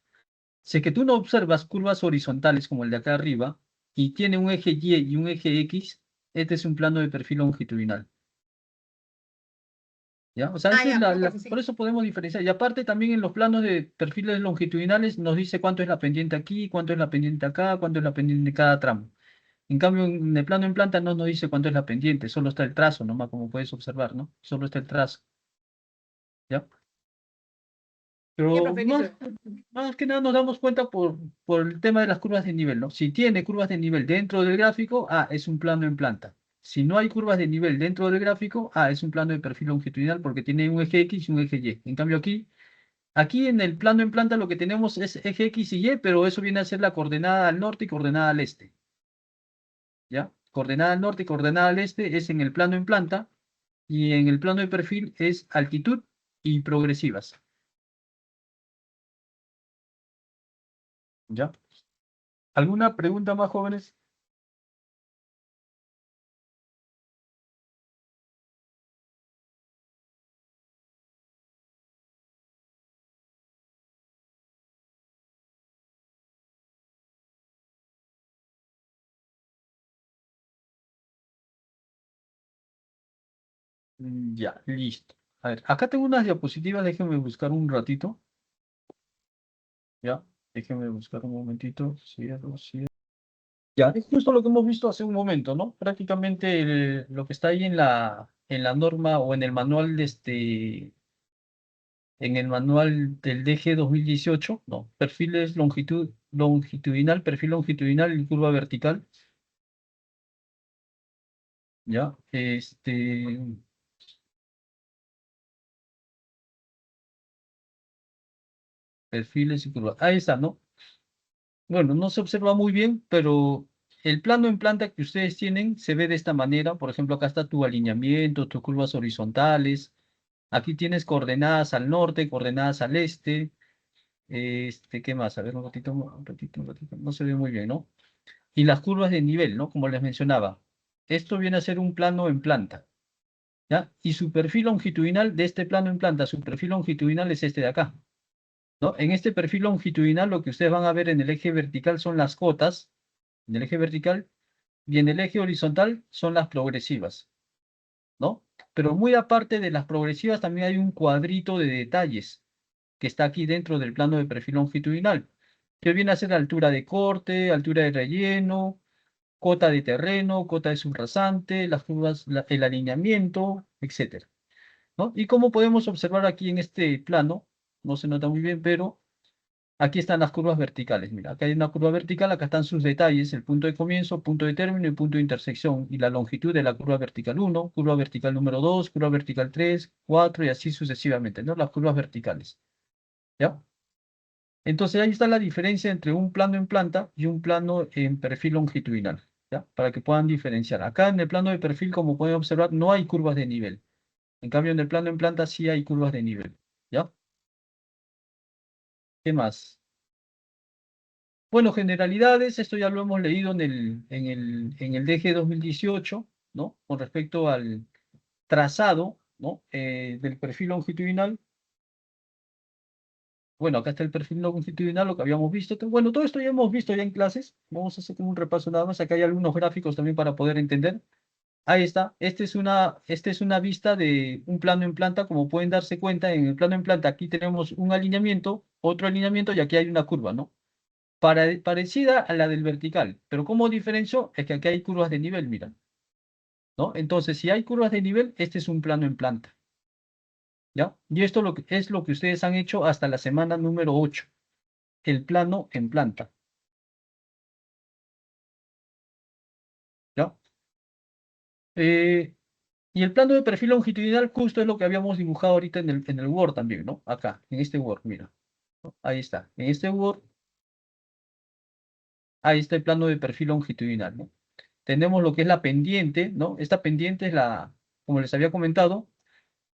Si es que tú no observas curvas horizontales como el de acá arriba, y tiene un eje Y y un eje X, este es un plano de perfil longitudinal. ¿Ya? O sea, esa es Ya, no, profe, por sí. eso podemos diferenciar. Y aparte también en los planos de perfiles longitudinales nos dice cuánto es la pendiente aquí, cuánto es la pendiente acá, cuánto es la pendiente de cada tramo. En cambio, en el plano en planta no nos dice cuánto es la pendiente, solo está el trazo, nomás como puedes observar, ¿no? Solo está el trazo, ¿ya? Ya, Pero profe, listo. más que nada nos damos cuenta por el tema de las curvas de nivel, ¿no? Si tiene curvas de nivel dentro del gráfico, es un plano en planta. Si no hay curvas de nivel dentro del gráfico, es un plano de perfil longitudinal porque tiene un eje X y un eje Y. En cambio aquí Aquí en el plano en planta lo que tenemos es eje X y Y, pero eso viene a ser la coordenada al norte y coordenada al este. ¿Ya? Coordenada al norte y coordenada al este es en el plano en planta, y en el plano de perfil es altitud y progresivas. ¿Ya? ¿Alguna pregunta más, jóvenes? Ya, listo. A ver, acá tengo unas diapositivas, déjenme buscar un ratito. Ya, déjenme buscar un momentito. Cierro, cierro. Ya, es justo lo que hemos visto hace un momento, ¿no? Prácticamente lo que está ahí en la norma o en el manual en el manual del DG 2018, ¿no? Perfiles longitudinal, perfil longitudinal y curva vertical. Ya, perfiles y curvas. Ahí está, ¿no? Bueno, no se observa muy bien, pero el plano en planta que ustedes tienen se ve de esta manera. Por ejemplo, acá está tu alineamiento, tus curvas horizontales. Aquí tienes coordenadas al norte, coordenadas al este. ¿Qué más? A ver, un ratito, un ratito, un ratito. No se ve muy bien, ¿no? Y las curvas de nivel, ¿no? Como les mencionaba. Esto viene a ser un plano en planta, ¿ya? Y su perfil longitudinal de este plano en planta, su perfil longitudinal es este de acá, ¿no? En este perfil longitudinal lo que ustedes van a ver en el eje vertical son las cotas, en el eje vertical, y en el eje horizontal son las progresivas, ¿no? Pero muy aparte de las progresivas también hay un cuadrito de detalles que está aquí dentro del plano de perfil longitudinal, que viene a ser altura de corte, altura de relleno, cota de terreno, cota de subrasante, las curvas, el alineamiento, etcétera, ¿no? Y como podemos observar aquí en este plano, no se nota muy bien, pero aquí están las curvas verticales. Mira, acá hay una curva vertical, acá están sus detalles, el punto de comienzo, punto de término y punto de intersección, y la longitud de la curva vertical 1, curva vertical número 2, curva vertical 3, 4 y así sucesivamente, ¿no? Las curvas verticales, ¿ya? Entonces ahí está la diferencia entre un plano en planta y un plano en perfil longitudinal, ¿ya? Para que puedan diferenciar. Acá en el plano de perfil, como pueden observar, no hay curvas de nivel. En cambio, en el plano en planta sí hay curvas de nivel, ¿ya? ¿Qué más? Bueno, generalidades, esto ya lo hemos leído en el DG 2018, ¿no? Con respecto al trazado, ¿no? Del perfil longitudinal. Bueno, acá está el perfil longitudinal, lo que habíamos visto. Bueno, todo esto ya hemos visto ya en clases. Vamos a hacer como un repaso nada más. Acá hay algunos gráficos también para poder entender. Ahí está. Esta es una vista de un plano en planta. Como pueden darse cuenta, en el plano en planta aquí tenemos un alineamiento, otro alineamiento y aquí hay una curva, ¿no? Parecida a la del vertical. Pero ¿cómo diferencio? Es que aquí hay curvas de nivel, mira, ¿no? Entonces, si hay curvas de nivel, este es un plano en planta, ¿ya? Y esto es lo que ustedes han hecho hasta la semana número 8, el plano en planta, ¿ya? Eh, y el plano de perfil longitudinal justo es lo que habíamos dibujado ahorita en el Word también, ¿no? Acá, en este Word, mira, ¿no? Ahí está. En este Word, ahí está el plano de perfil longitudinal, ¿no? Tenemos lo que es la pendiente, ¿no? Esta pendiente es como les había comentado,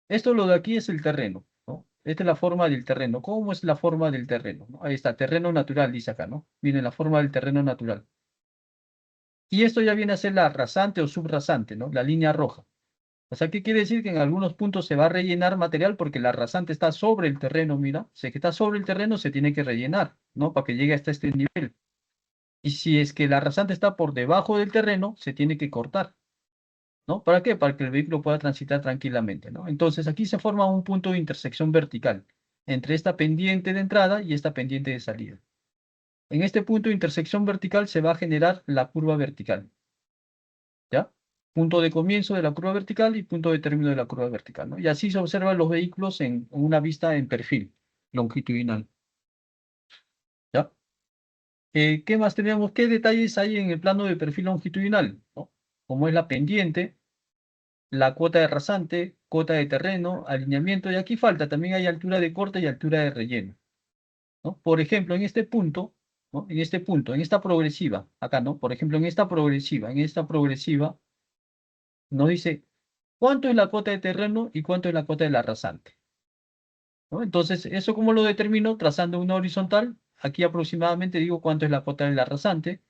esto lo de aquí es el terreno, ¿no? Esta es la forma del terreno. ¿Cómo es la forma del terreno? ¿No? Ahí está, terreno natural, dice acá, ¿no? Miren la forma del terreno natural. Y esto ya viene a ser la rasante o subrasante, ¿no? La línea roja. O sea, ¿qué quiere decir? Que en algunos puntos se va a rellenar material porque la rasante está sobre el terreno, mira. Si es que está sobre el terreno, se tiene que rellenar, ¿no? Para que llegue hasta este nivel. Y si es que la rasante está por debajo del terreno, se tiene que cortar, ¿no? ¿Para qué? Para que el vehículo pueda transitar tranquilamente, ¿no? Entonces aquí se forma un punto de intersección vertical entre esta pendiente de entrada y esta pendiente de salida. En este punto de intersección vertical se va a generar la curva vertical, ¿ya? Punto de comienzo de la curva vertical y punto de término de la curva vertical, ¿no? Y así se observan los vehículos en una vista en perfil longitudinal, ¿ya? ¿Qué más tenemos? ¿Qué detalles hay en el plano de perfil longitudinal? ¿No? Como es la pendiente, la cuota de rasante, cota de terreno, alineamiento, y aquí falta, también hay altura de corte y altura de relleno, ¿no? Por ejemplo, en este punto, ¿no? En este punto, en esta progresiva, acá, ¿no? Por ejemplo, en esta progresiva, nos dice cuánto es la cota de terreno y cuánto es la cota de la rasante, ¿no? Entonces, ¿eso cómo lo determino? Trazando una horizontal, aquí aproximadamente digo cuánto es la cota de la rasante,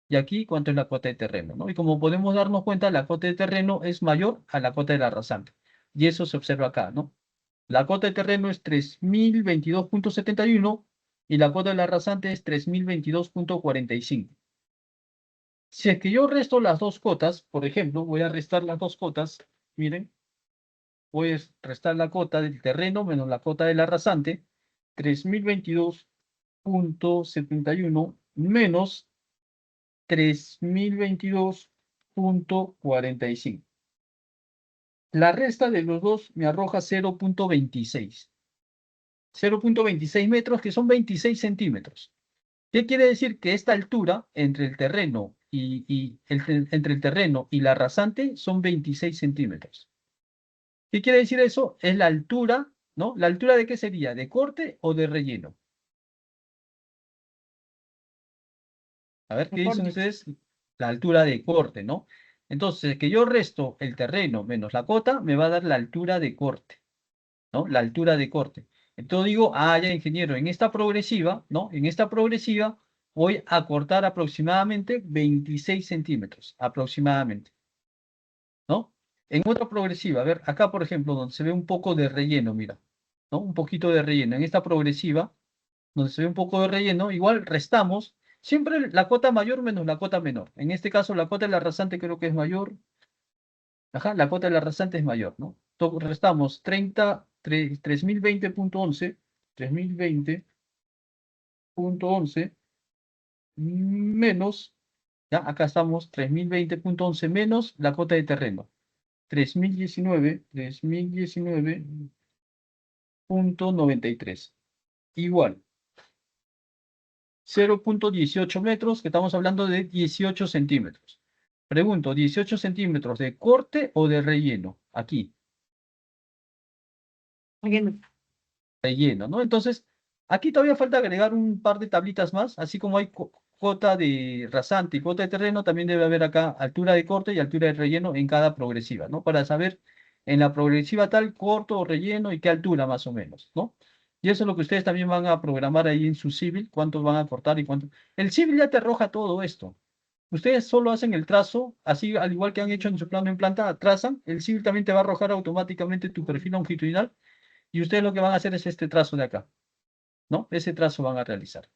y aquí cuánto es la cota de terreno, ¿no? Y como podemos darnos cuenta, la cota de terreno es mayor a la cota de la rasante. Y eso se observa acá, ¿no? La cota de terreno es 3022.71 y la cota de la rasante es 3022.45. Si es que yo resto las dos cotas, por ejemplo, voy a restar las dos cotas, miren, voy a restar la cota del terreno menos la cota de la rasante, 3022.71 menos 3022.45. La resta de los dos me arroja 0.26. 0.26 metros, que son 26 centímetros. ¿Qué quiere decir? Que esta altura entre el terreno entre el terreno y la rasante son 26 centímetros. ¿Qué quiere decir eso? Es la altura, ¿no? ¿La altura de qué sería? ¿De corte o de relleno? A ver, ¿qué dicen ustedes? La altura de corte, ¿no? Entonces, que yo resto el terreno menos la cota, me va a dar la altura de corte, ¿no? La altura de corte. Entonces digo, ya, ingeniero, en esta progresiva, ¿no? En esta progresiva voy a cortar aproximadamente 26 centímetros, aproximadamente, ¿no? En otra progresiva, a ver, acá, por ejemplo, donde se ve un poco de relleno, mira, ¿no? Un poquito de relleno. En esta progresiva, donde se ve un poco de relleno, igual restamos siempre la cota mayor menos la cota menor. En este caso, la cota de la rasante creo que es mayor. Ajá, la cota de la rasante es mayor, ¿no? Restamos 3020.11, 3020.11 menos, ya, acá estamos, 3020.11 menos la cota de terreno. 3019.93. Igual. 0.18 metros, que estamos hablando de 18 centímetros. Pregunto, ¿18 centímetros de corte o de relleno? Aquí, relleno, ¿no? Entonces, aquí todavía falta agregar un par de tablitas más, así como hay cota de rasante y cota de terreno, también debe haber acá altura de corte y altura de relleno en cada progresiva, ¿no? Para saber en la progresiva tal, corto o relleno y qué altura más o menos, ¿no? Y eso es lo que ustedes también van a programar ahí en su civil, cuántos van a cortar y cuánto. El civil ya te arroja todo esto. Ustedes solo hacen el trazo, así al igual que han hecho en su plano en planta, trazan, el civil también te va a arrojar automáticamente tu perfil longitudinal y ustedes lo que van a hacer es este trazo de acá, ¿no? Ese trazo van a realizar,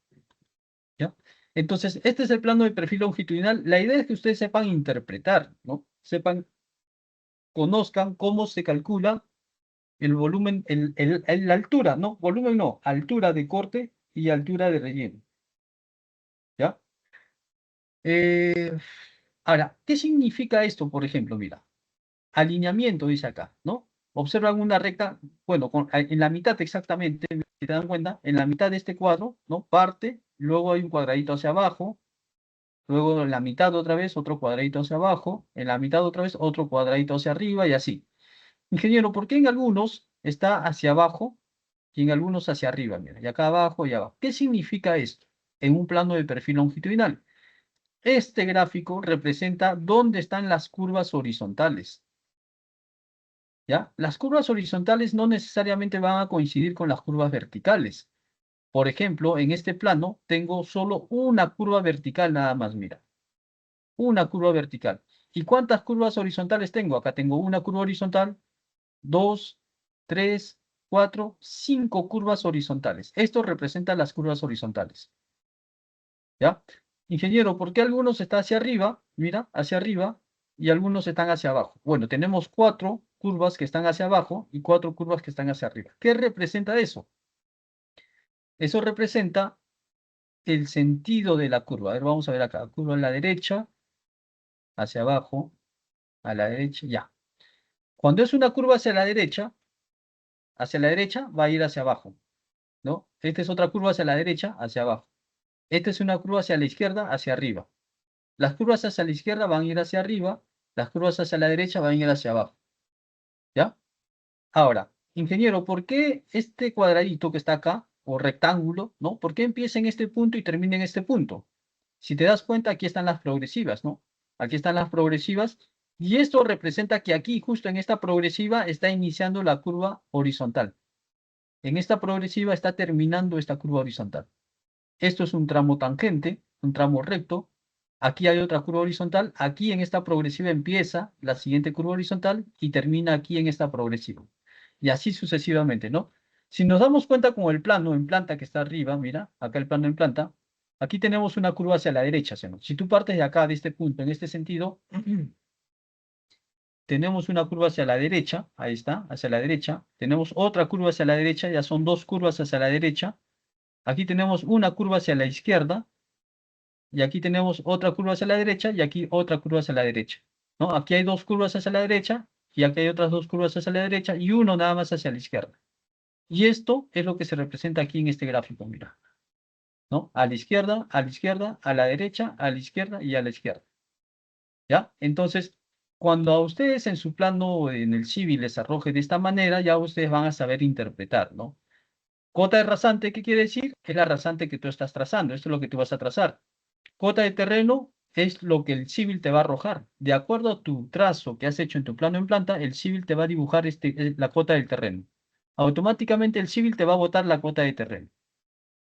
¿ya? Entonces, este es el plano de perfil longitudinal. La idea es que ustedes sepan interpretar, ¿no? Conozcan cómo se calcula el volumen, la altura, ¿no? Volumen no, altura de corte y altura de relleno, ¿ya? Ahora, ¿qué significa esto, por ejemplo? Mira, alineamiento dice acá, ¿no? Observan una recta, bueno, en la mitad exactamente, si te dan cuenta, en la mitad de este cuadro, ¿no? Parte, luego hay un cuadradito hacia abajo, luego en la mitad otra vez otro cuadradito hacia abajo, en la mitad otra vez otro cuadradito hacia arriba y así. Ingeniero, ¿por qué en algunos está hacia abajo y en algunos hacia arriba? Mira, y acá abajo y abajo. ¿Qué significa esto en un plano de perfil longitudinal? Este gráfico representa dónde están las curvas horizontales. ¿Ya? Las curvas horizontales no necesariamente van a coincidir con las curvas verticales. Por ejemplo, en este plano tengo solo una curva vertical nada más, mira. Una curva vertical. ¿Y cuántas curvas horizontales tengo? Acá tengo una curva horizontal, 2, 3, 4, 5 curvas horizontales. Esto representa las curvas horizontales. ¿Ya? Ingeniero, ¿por qué algunos están hacia arriba? Mira, hacia arriba, y algunos están hacia abajo. Bueno, tenemos 4 curvas que están hacia abajo y 4 curvas que están hacia arriba. ¿Qué representa eso? Eso representa el sentido de la curva. A ver, vamos a ver acá. Curva a la derecha, hacia abajo, a la derecha, ya. Cuando es una curva hacia la derecha va a ir hacia abajo, ¿no? Esta es otra curva hacia la derecha, hacia abajo. Esta es una curva hacia la izquierda, hacia arriba. Las curvas hacia la izquierda van a ir hacia arriba, las curvas hacia la derecha van a ir hacia abajo. ¿Ya? Ahora, ingeniero, ¿por qué este cuadradito que está acá, o rectángulo, ¿no? ¿Por qué empieza en este punto y termina en este punto? Si te das cuenta, aquí están las progresivas, ¿no? Aquí están las progresivas, y esto representa que aquí, justo en esta progresiva, está iniciando la curva horizontal. En esta progresiva está terminando esta curva horizontal. Esto es un tramo tangente, un tramo recto. Aquí hay otra curva horizontal. Aquí en esta progresiva empieza la siguiente curva horizontal y termina aquí en esta progresiva. Y así sucesivamente, ¿no? Si nos damos cuenta con el plano en planta que está arriba, mira, acá el plano en planta, aquí tenemos una curva hacia la derecha, ¿sí? Si tú partes de acá, de este punto, en este sentido, tenemos una curva hacia la derecha, ahí está, hacia la derecha. Tenemos otra curva hacia la derecha, ya son dos curvas hacia la derecha. Aquí tenemos una curva hacia la izquierda, y aquí tenemos otra curva hacia la derecha, y aquí otra curva hacia la derecha, ¿no? Aquí hay dos curvas hacia la derecha, y aquí hay otras dos curvas hacia la derecha, y uno nada más hacia la izquierda. Y esto es lo que se representa aquí en este gráfico, mira, ¿no? A la izquierda, a la izquierda, a la derecha, a la izquierda y a la izquierda. ¿Ya? Entonces, cuando a ustedes en su plano, en el civil, les arroje de esta manera, ya ustedes van a saber interpretar, ¿no? Cota de rasante, ¿qué quiere decir? Es la rasante que tú estás trazando, esto es lo que tú vas a trazar. Cota de terreno es lo que el civil te va a arrojar. De acuerdo a tu trazo que has hecho en tu plano en planta, el civil te va a dibujar la cota del terreno. Automáticamente el civil te va a botar la cota de terreno.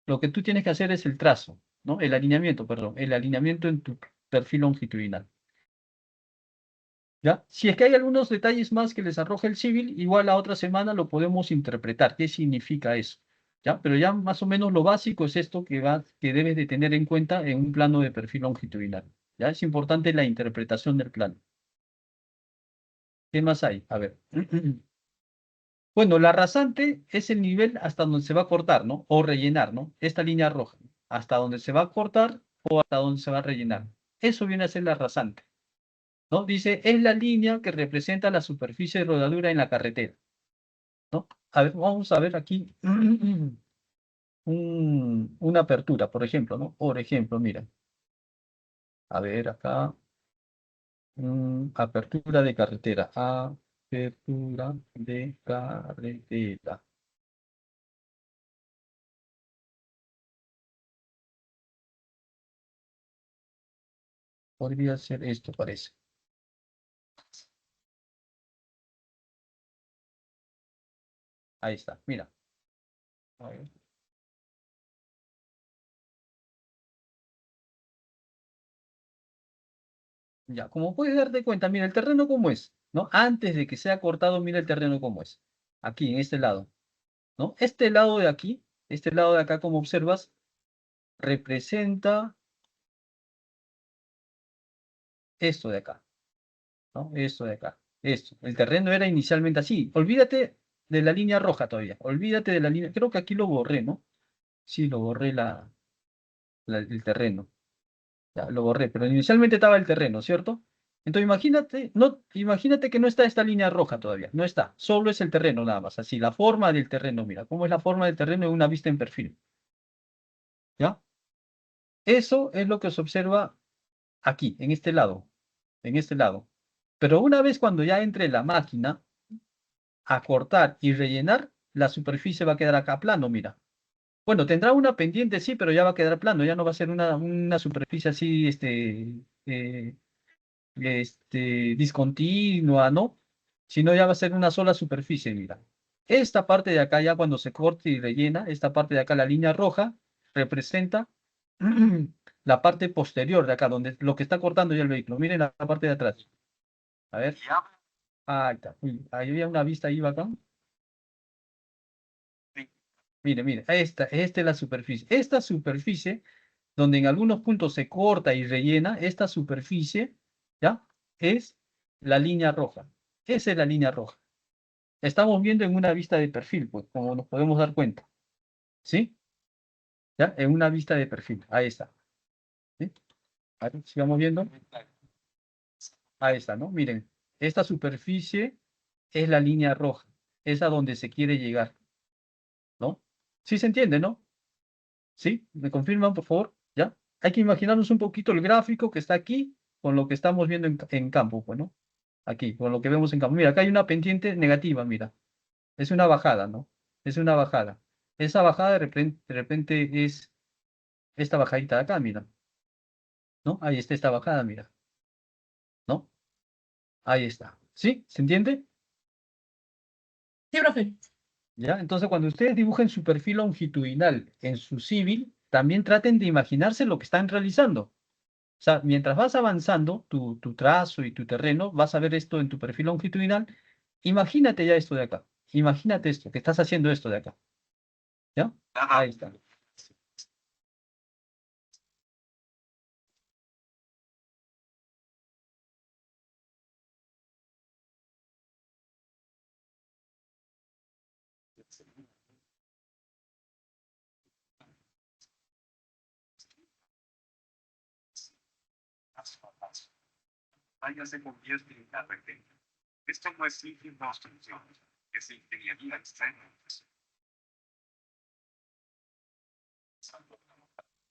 Lo que tú tienes que hacer es el trazo, ¿no? El alineamiento, perdón, el alineamiento en tu perfil longitudinal. ¿Ya? Si es que hay algunos detalles más que les arroja el civil, igual la otra semana lo podemos interpretar. ¿Qué significa eso? ¿Ya? Pero ya más o menos lo básico es esto que debes de tener en cuenta en un plano de perfil longitudinal. ¿Ya? Es importante la interpretación del plano. ¿Qué más hay? A ver. Bueno, la rasante es el nivel hasta donde se va a cortar, ¿no? O rellenar, ¿no? Esta línea roja. Hasta donde se va a cortar o hasta donde se va a rellenar. Eso viene a ser la rasante, ¿no? Dice, es la línea que representa la superficie de rodadura en la carretera, ¿no? A ver, vamos a ver aquí una apertura, por ejemplo, ¿no? Por ejemplo, mira. A ver, acá. Apertura de carretera. Apertura de carretera. Podría ser esto, parece. Ahí está, mira. A ver. Ya, como puedes darte cuenta, mira el terreno cómo es, ¿no? Antes de que sea cortado, mira el terreno cómo es. Aquí, en este lado, ¿no? Este lado de aquí, este lado de acá, como observas, representa esto de acá, ¿no? Esto de acá, esto. El terreno era inicialmente así. Olvídate de la línea roja todavía. Olvídate de la línea. Creo que aquí lo borré, ¿no? Sí, lo borré el terreno. Ya, lo borré, pero inicialmente estaba el terreno, ¿cierto? Entonces imagínate que no está esta línea roja todavía, no está, solo es el terreno nada más, así, la forma del terreno, mira, cómo es la forma del terreno en una vista en perfil, ¿ya? Eso es lo que se observa aquí, en este lado. Pero una vez cuando ya entre la máquina a cortar y rellenar, la superficie va a quedar acá plano, mira. Bueno, tendrá una pendiente, sí, pero ya va a quedar plano, ya no va a ser una superficie así, eh, discontinua, ¿no? Sino ya va a ser una sola superficie, mira. Esta parte de acá ya cuando se corte y rellena, esta parte de acá, la línea roja, representa la parte posterior de acá, donde lo que está cortando ya el vehículo. Miren la parte de atrás. A ver. Ahí está. Uy, ahí había una vista ahí bacán. Mire, mire, esta es la superficie. Esta superficie, donde en algunos puntos se corta y rellena, esta superficie, ¿ya? Es la línea roja. Esa es la línea roja. Estamos viendo en una vista de perfil, pues, como nos podemos dar cuenta. ¿Sí? ¿Ya? En una vista de perfil. Ahí está. ¿Sí? A ver, sigamos viendo. Ahí está, ¿no? Miren, esta superficie es la línea roja. Es a donde se quiere llegar, ¿no? Sí se entiende, ¿no? ¿Sí? ¿Me confirman, por favor? ¿Ya? Hay que imaginarnos un poquito el gráfico que está aquí con lo que estamos viendo en campo, pues, ¿no? Aquí, con lo que vemos en campo. Mira, acá hay una pendiente negativa, mira. Es una bajada, ¿no? Es una bajada. Esa bajada de repente es esta bajadita de acá, mira, ¿no? Ahí está esta bajada, mira, ¿no? Ahí está. ¿Sí? ¿Se entiende? Sí, profe. ¿Ya? Entonces, cuando ustedes dibujen su perfil longitudinal en su civil, también traten de imaginarse lo que están realizando. O sea, mientras vas avanzando tu trazo y tu terreno, vas a ver esto en tu perfil longitudinal. Imagínate ya esto de acá. Imagínate esto, que estás haciendo esto de acá. ¿Ya? Ahí está. Vaya se convierte en una rectangular. Esto no es simple construcción, es ingeniería extrema.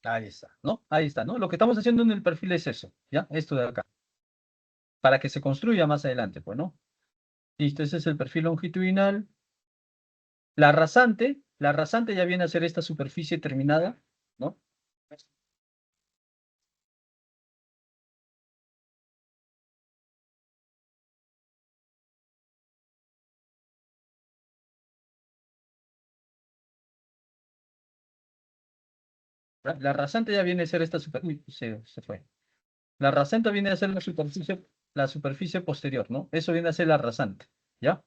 Ahí está, ¿no? Ahí está, ¿no? Lo que estamos haciendo en el perfil es eso, ¿ya? Esto de acá. Para que se construya más adelante, pues, ¿no? Listo, ese es el perfil longitudinal. La rasante ya viene a ser esta superficie terminada, ¿no? La rasante ya viene a ser esta superficie. Se fue. La rasante viene a ser la superficie posterior, ¿no? Eso viene a ser la rasante, ¿ya?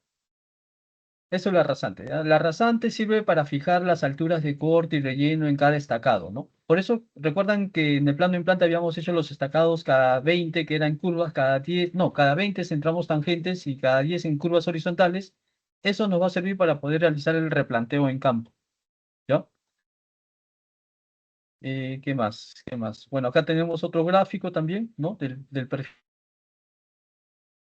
Eso es la rasante, ¿ya? La rasante sirve para fijar las alturas de corte y relleno en cada estacado, ¿no? Por eso, recuerdan que en el plano en planta habíamos hecho los estacados cada 20, que eran curvas, cada 10, no, cada 20 centramos tangentes y cada 10 en curvas horizontales. Eso nos va a servir para poder realizar el replanteo en campo, ¿ya? ¿Qué más? ¿Qué más? Bueno, acá tenemos otro gráfico también, ¿no? Del perfil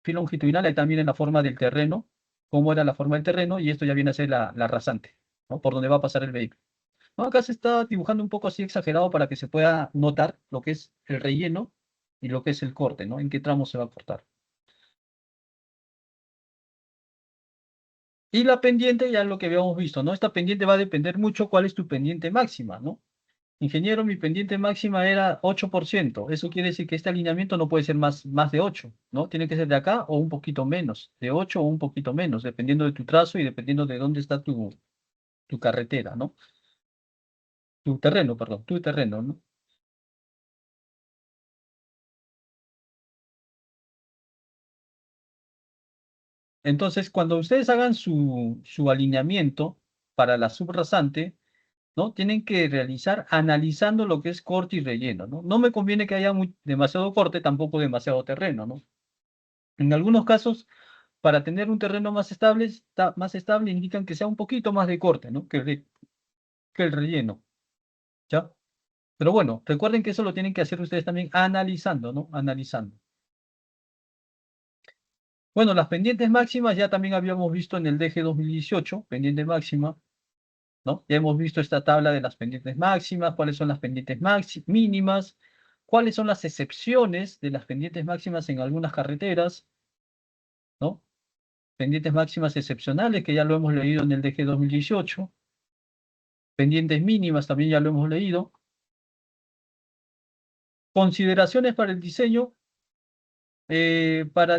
longitudinal, ahí también en la forma del terreno, cómo era la forma del terreno, y esto ya viene a ser la rasante, ¿no? Por donde va a pasar el vehículo. ¿No? Acá se está dibujando un poco así exagerado para que se pueda notar lo que es el relleno y lo que es el corte, ¿no? En qué tramo se va a cortar. Y la pendiente, ya lo que habíamos visto, ¿no? Esta pendiente va a depender mucho cuál es tu pendiente máxima, ¿no? Ingeniero, mi pendiente máxima era 8%. Eso quiere decir que este alineamiento no puede ser más de 8, ¿no? Tiene que ser de acá o un poquito menos, de 8 o un poquito menos, dependiendo de tu trazo y dependiendo de dónde está tu carretera, ¿no? Tu terreno, perdón, tu terreno, ¿no? Entonces, cuando ustedes hagan su alineamiento para la subrasante, ¿no? Tienen que realizar analizando lo que es corte y relleno, ¿no? No me conviene que haya demasiado corte, tampoco demasiado terreno, ¿no? En algunos casos, para tener un terreno más estable indican que sea un poquito más de corte, ¿no? Que el relleno, ¿ya? Pero bueno, recuerden que eso lo tienen que hacer ustedes también analizando, ¿no? Analizando. Bueno, las pendientes máximas ya también habíamos visto en el DG 2018, pendiente máxima, ¿no? Ya hemos visto esta tabla de las pendientes máximas, cuáles son las pendientes mínimas, cuáles son las excepciones de las pendientes máximas en algunas carreteras, ¿no? Pendientes máximas excepcionales, que ya lo hemos leído en el DG 2018. Pendientes mínimas también ya lo hemos leído. Consideraciones para el diseño. Para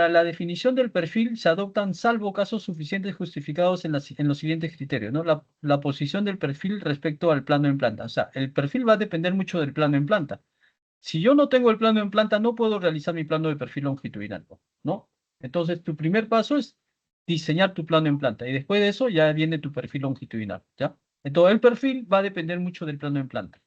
la definición del perfil se adoptan salvo casos suficientes justificados en los siguientes criterios, ¿no? La posición del perfil respecto al plano en planta. O sea, el perfil va a depender mucho del plano en planta. Si yo no tengo el plano en planta, no puedo realizar mi plano de perfil longitudinal, ¿no? Entonces, tu primer paso es diseñar tu plano en planta y después de eso ya viene tu perfil longitudinal, ¿ya? Entonces, el perfil va a depender mucho del plano en planta.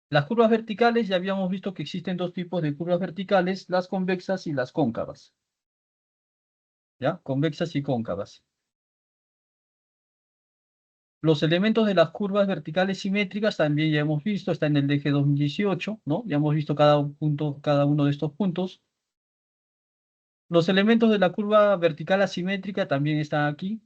Las curvas verticales, ya habíamos visto que existen dos tipos de curvas verticales, las convexas y las cóncavas. ¿Ya? Convexas y cóncavas. Los elementos de las curvas verticales simétricas también ya hemos visto, está en el DG 2018, ¿no? Ya hemos visto cada uno de estos puntos. Los elementos de la curva vertical asimétrica también están aquí.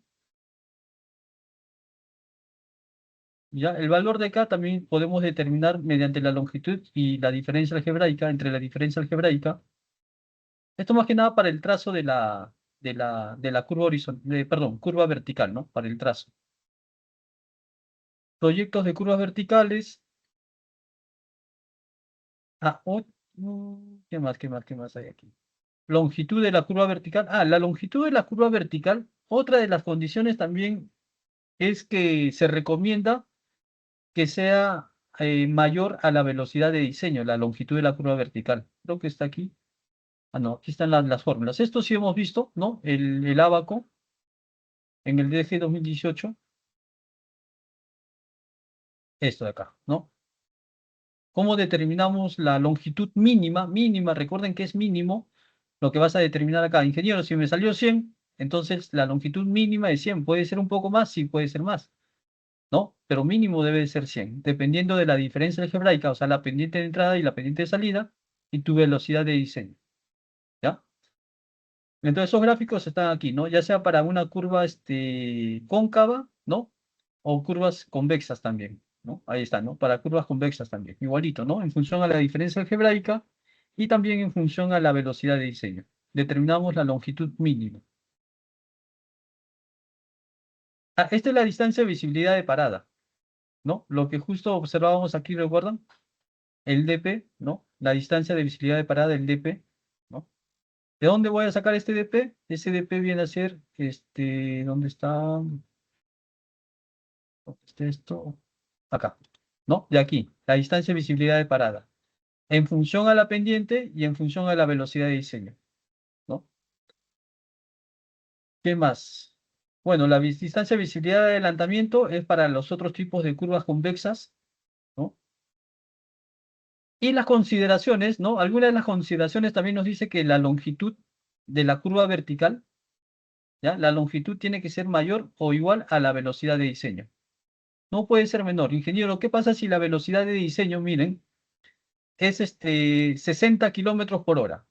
¿Ya? El valor de K también podemos determinar mediante la longitud y la diferencia algebraica, entre la diferencia algebraica. Esto más que nada para el trazo de la de la curva horizontal, perdón, curva vertical, ¿no? Para el trazo. Proyectos de curvas verticales. ¿Qué más, qué más, qué más hay aquí? Longitud de la curva vertical. La longitud de la curva vertical, otra de las condiciones también es que se recomienda que sea mayor a la velocidad de diseño, la longitud de la curva vertical. Creo que está aquí. No, aquí están las fórmulas. Esto sí hemos visto, ¿no? El ábaco en el DG 2018. Esto de acá, ¿no? ¿Cómo determinamos la longitud mínima? Mínima, recuerden que es mínimo lo que vas a determinar acá. Ingeniero, si me salió 100, entonces la longitud mínima es 100. ¿Puede ser un poco más? Sí, puede ser más, ¿no? Pero mínimo debe ser 100, dependiendo de la diferencia algebraica, o sea, la pendiente de entrada y la pendiente de salida, y tu velocidad de diseño, ¿ya? Entonces esos gráficos están aquí, ¿no? Ya sea para una curva cóncava, ¿no? O curvas convexas también, ¿no? Ahí está, ¿no? Para curvas convexas también, igualito, ¿no? En función a la diferencia algebraica y también en función a la velocidad de diseño. Determinamos la longitud mínima. Esta es la distancia de visibilidad de parada, ¿no? Lo que justo observábamos aquí, ¿recuerdan? El dp, ¿no? La distancia de visibilidad de parada del dp, ¿no? ¿De dónde voy a sacar este dp? Ese dp viene a ser, ¿dónde está? ¿Dónde está esto? Acá, ¿no? De aquí, la distancia de visibilidad de parada. En función a la pendiente y en función a la velocidad de diseño, ¿no? ¿Qué más? Bueno, la distancia de visibilidad de adelantamiento es para los otros tipos de curvas convexas, ¿no? Y las consideraciones, ¿no? Algunas de las consideraciones también nos dice que la longitud de la curva vertical, ¿ya? La longitud tiene que ser mayor o igual a la velocidad de diseño. No puede ser menor. Ingeniero, ¿qué pasa si la velocidad de diseño, miren, es 60 kilómetros por hora?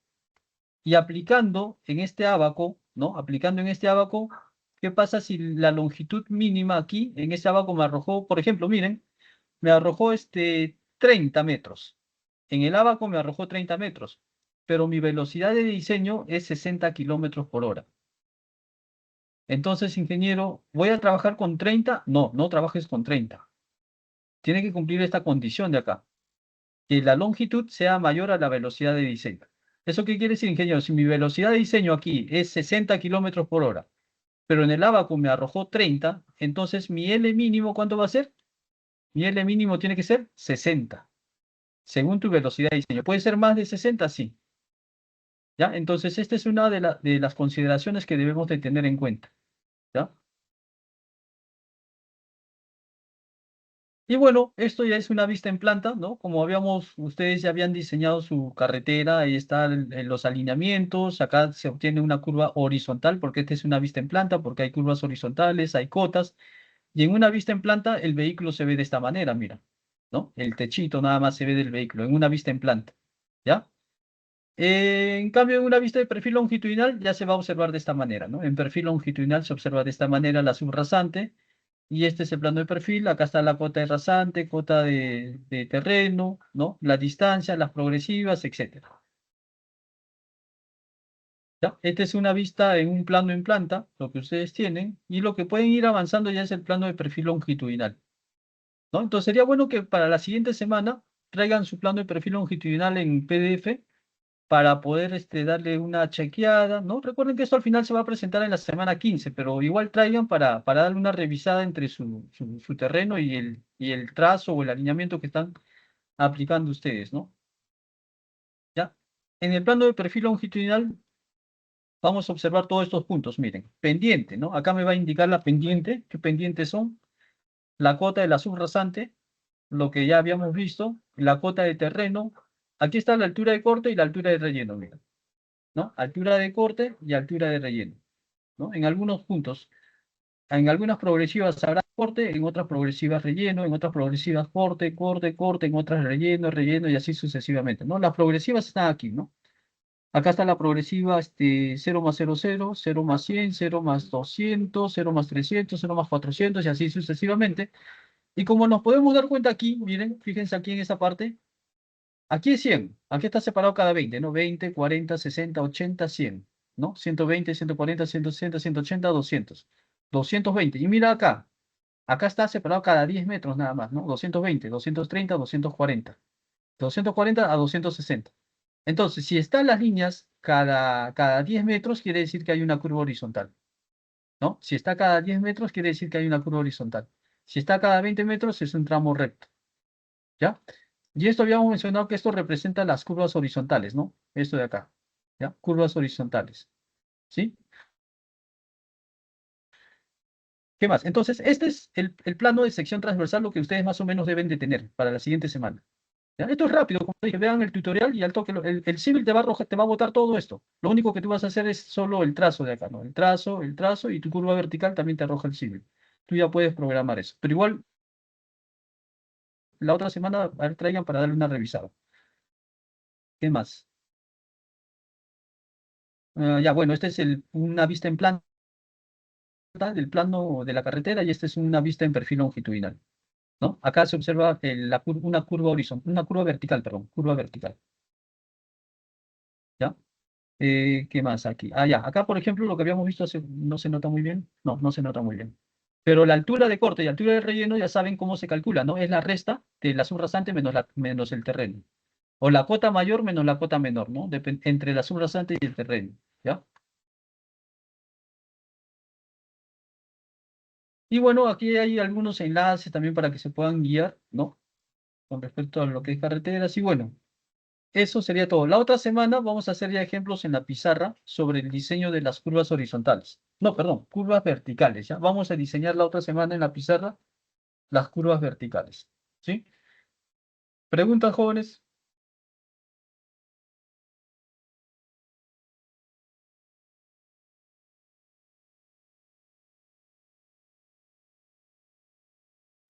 Y aplicando en este ábaco, ¿no? Aplicando en este ábaco, ¿qué pasa si la longitud mínima aquí, en este ábaco me arrojó, por ejemplo, miren, me arrojó 30 metros. En el ábaco me arrojó 30 metros, pero mi velocidad de diseño es 60 kilómetros por hora. Entonces, ingeniero, ¿voy a trabajar con 30? No, no trabajes con 30. Tiene que cumplir esta condición de acá, que la longitud sea mayor a la velocidad de diseño. ¿Eso qué quiere decir, ingeniero? Si mi velocidad de diseño aquí es 60 kilómetros por hora, pero en el ábaco me arrojó 30, entonces mi L mínimo, ¿cuánto va a ser? Mi L mínimo tiene que ser 60, según tu velocidad de diseño. ¿Puede ser más de 60? Sí. ¿Ya? Entonces, esta es una de las consideraciones que debemos de tener en cuenta. ¿Ya? Y bueno, esto ya es una vista en planta, ¿no? Como ustedes ya habían diseñado su carretera, ahí están los alineamientos, acá se obtiene una curva horizontal, porque esta es una vista en planta, porque hay curvas horizontales, hay cotas, y en una vista en planta el vehículo se ve de esta manera, mira, ¿no? El techito nada más se ve del vehículo, en una vista en planta, ¿ya? En cambio, en una vista de perfil longitudinal ya se va a observar de esta manera, ¿no? En perfil longitudinal se observa de esta manera la subrasante, y este es el plano de perfil. Acá está la cota de rasante, cota de terreno, ¿no? La distancia, las progresivas, etcétera. ¿Ya? Esta es una vista en un plano en planta, lo que ustedes tienen, y lo que pueden ir avanzando ya es el plano de perfil longitudinal, ¿no? Entonces sería bueno que para la siguiente semana traigan su plano de perfil longitudinal en PDF para poder darle una chequeada, ¿no? Recuerden que esto al final se va a presentar en la semana 15, pero igual traigan para darle una revisada entre su terreno y el trazo o el alineamiento que están aplicando ustedes, ¿no? ¿Ya? En el plano de perfil longitudinal vamos a observar todos estos puntos, miren, pendiente, ¿no? Acá me va a indicar la pendiente, ¿qué pendientes son? La cota de la subrasante, lo que ya habíamos visto, la cota de terreno, aquí está la altura de corte y la altura de relleno, miren, ¿no? Altura de corte y altura de relleno, ¿no? En algunos puntos, en algunas progresivas habrá corte, en otras progresivas relleno, en otras progresivas corte, corte, corte, en otras relleno, relleno y así sucesivamente, ¿no? Las progresivas están aquí, ¿no? Acá está la progresiva 0 más 0, 0, 0 más 100, 0 más 200, 0 más 300, 0 más 400 y así sucesivamente. Y como nos podemos dar cuenta aquí, miren, fíjense aquí en esa parte, aquí es 100, aquí está separado cada 20, ¿no? 20, 40, 60, 80, 100, ¿no? 120, 140, 160, 180, 200. 220. Y mira acá. Acá está separado cada 10 metros nada más, ¿no? 220, 230, 240. 240 a 260. Entonces, si están las líneas cada 10 metros, quiere decir que hay una curva horizontal, ¿no? Si está cada 10 metros, quiere decir que hay una curva horizontal. Si está cada 20 metros, es un tramo recto, ¿ya? Y esto habíamos mencionado que esto representa las curvas horizontales, ¿no? Esto de acá, ¿ya? Curvas horizontales, ¿sí? ¿Qué más? Entonces, este es el plano de sección transversal, lo que ustedes más o menos deben de tener para la siguiente semana. ¿Ya? Esto es rápido, como dije, vean el tutorial y al toque, el civil te va a botar todo esto. Lo único que tú vas a hacer es solo el trazo de acá, ¿no? El trazo y tu curva vertical también te arroja el civil. Tú ya puedes programar eso. Pero igual, la otra semana, a ver, traigan para darle una revisada. ¿Qué más? Ya, bueno, esta es una vista en planta del plano de la carretera y esta es una vista en perfil longitudinal, ¿no? Acá se observa una curva horizontal, una curva vertical, perdón, curva vertical. ¿Ya? ¿Qué más aquí? Ah, ya. Acá, por ejemplo, lo que habíamos visto no se nota muy bien. No, no se nota muy bien. Pero la altura de corte y altura de relleno ya saben cómo se calcula, ¿no? Es la resta de la subrasante menos el terreno. O la cota mayor menos la cota menor, ¿no? Entre la subrasante y el terreno, ¿ya? Y bueno, aquí hay algunos enlaces también para que se puedan guiar, ¿no? Con respecto a lo que es carreteras. Y bueno, eso sería todo. La otra semana vamos a hacer ya ejemplos en la pizarra sobre el diseño de las curvas horizontales. No, perdón, curvas verticales, ¿ya? Vamos a diseñar la otra semana en la pizarra las curvas verticales, ¿sí? ¿Preguntas, jóvenes?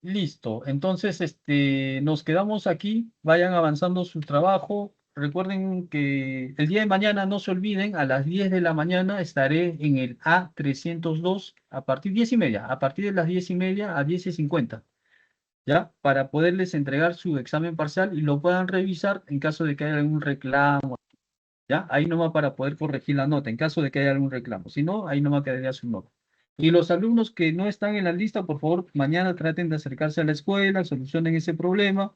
Listo. Entonces, nos quedamos aquí. Vayan avanzando su trabajo. Recuerden que el día de mañana, no se olviden, a las 10 de la mañana estaré en el A302 a partir 10:30, a partir de las 10:30 a 10:50, ¿ya? Para poderles entregar su examen parcial y lo puedan revisar en caso de que haya algún reclamo, ¿ya? Ahí nomás para poder corregir la nota, en caso de que haya algún reclamo. Si no, ahí nomás quedaría su nota. Y los alumnos que no están en la lista, por favor, mañana traten de acercarse a la escuela, solucionen ese problema,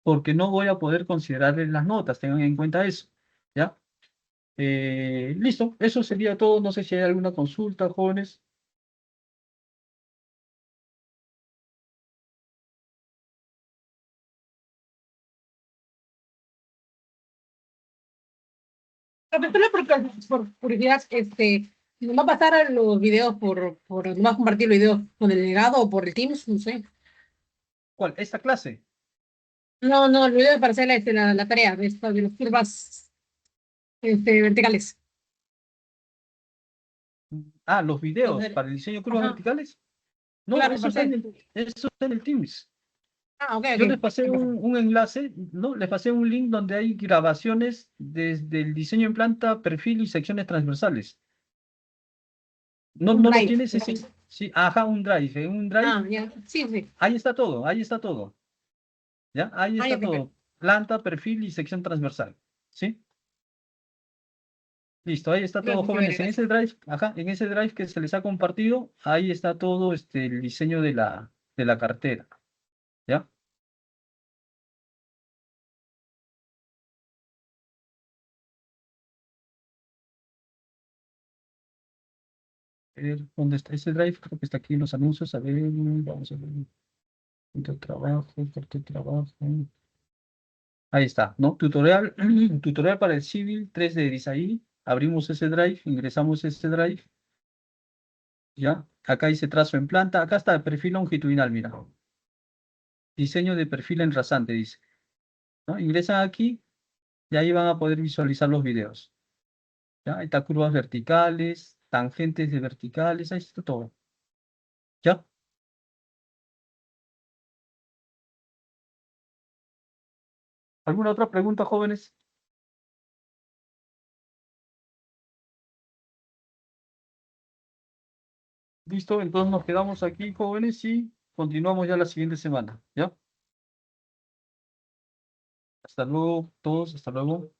porque no voy a poder considerarles las notas, tengan en cuenta eso, ¿ya? Listo, eso sería todo. No sé si hay alguna consulta, jóvenes. Solo por curiosidad, ¿nos va a pasar a los videos nos va a compartir los videos con el legado o por el Teams? No sé. ¿Cuál? ¿Esta clase? No, no, el video para hacer la tarea de las curvas verticales. Ah, los videos Entonces, para el diseño de curvas ajá, verticales. No, claro, eso para está hacer. eso está en el Teams. Ah, ok, Yo les ok. pasé un enlace, ¿no? Les pasé un link donde hay grabaciones desde el diseño en planta, perfil y secciones transversales. ¿No, Un no lo drive. tienes ese? Sí, ajá, un drive. En un drive, Ah, ya. Sí, sí. ahí está todo, ahí está todo. ¿Ya? Ahí Ah, ya, está todo. perfecto. Planta, perfil y sección transversal. ¿Sí? Listo, ahí está todo, Gracias, chévere, jóvenes. En ese gracias. drive, ajá, en ese drive que se les ha compartido, ahí está todo el diseño de la cartera. ¿Ya? A ver, ¿dónde está ese drive? Creo que está aquí en los anuncios. A ver, vamos a ver. Punto de trabajo, corte de trabajo. Ahí está, ¿no? Tutorial, tutorial para el Civil 3D. Dice ahí, abrimos ese drive, ingresamos ese drive, ¿ya? Acá dice trazo en planta, acá está el perfil longitudinal, mira. Diseño de perfil en rasante, dice, ¿no? Ingresan aquí y ahí van a poder visualizar los videos, ¿ya? Ahí está curvas verticales, tangentes de verticales, ahí está todo, ¿ya? ¿Alguna otra pregunta, jóvenes? Listo, entonces nos quedamos aquí, jóvenes, y continuamos ya la siguiente semana, ¿ya? Hasta luego, todos, hasta luego.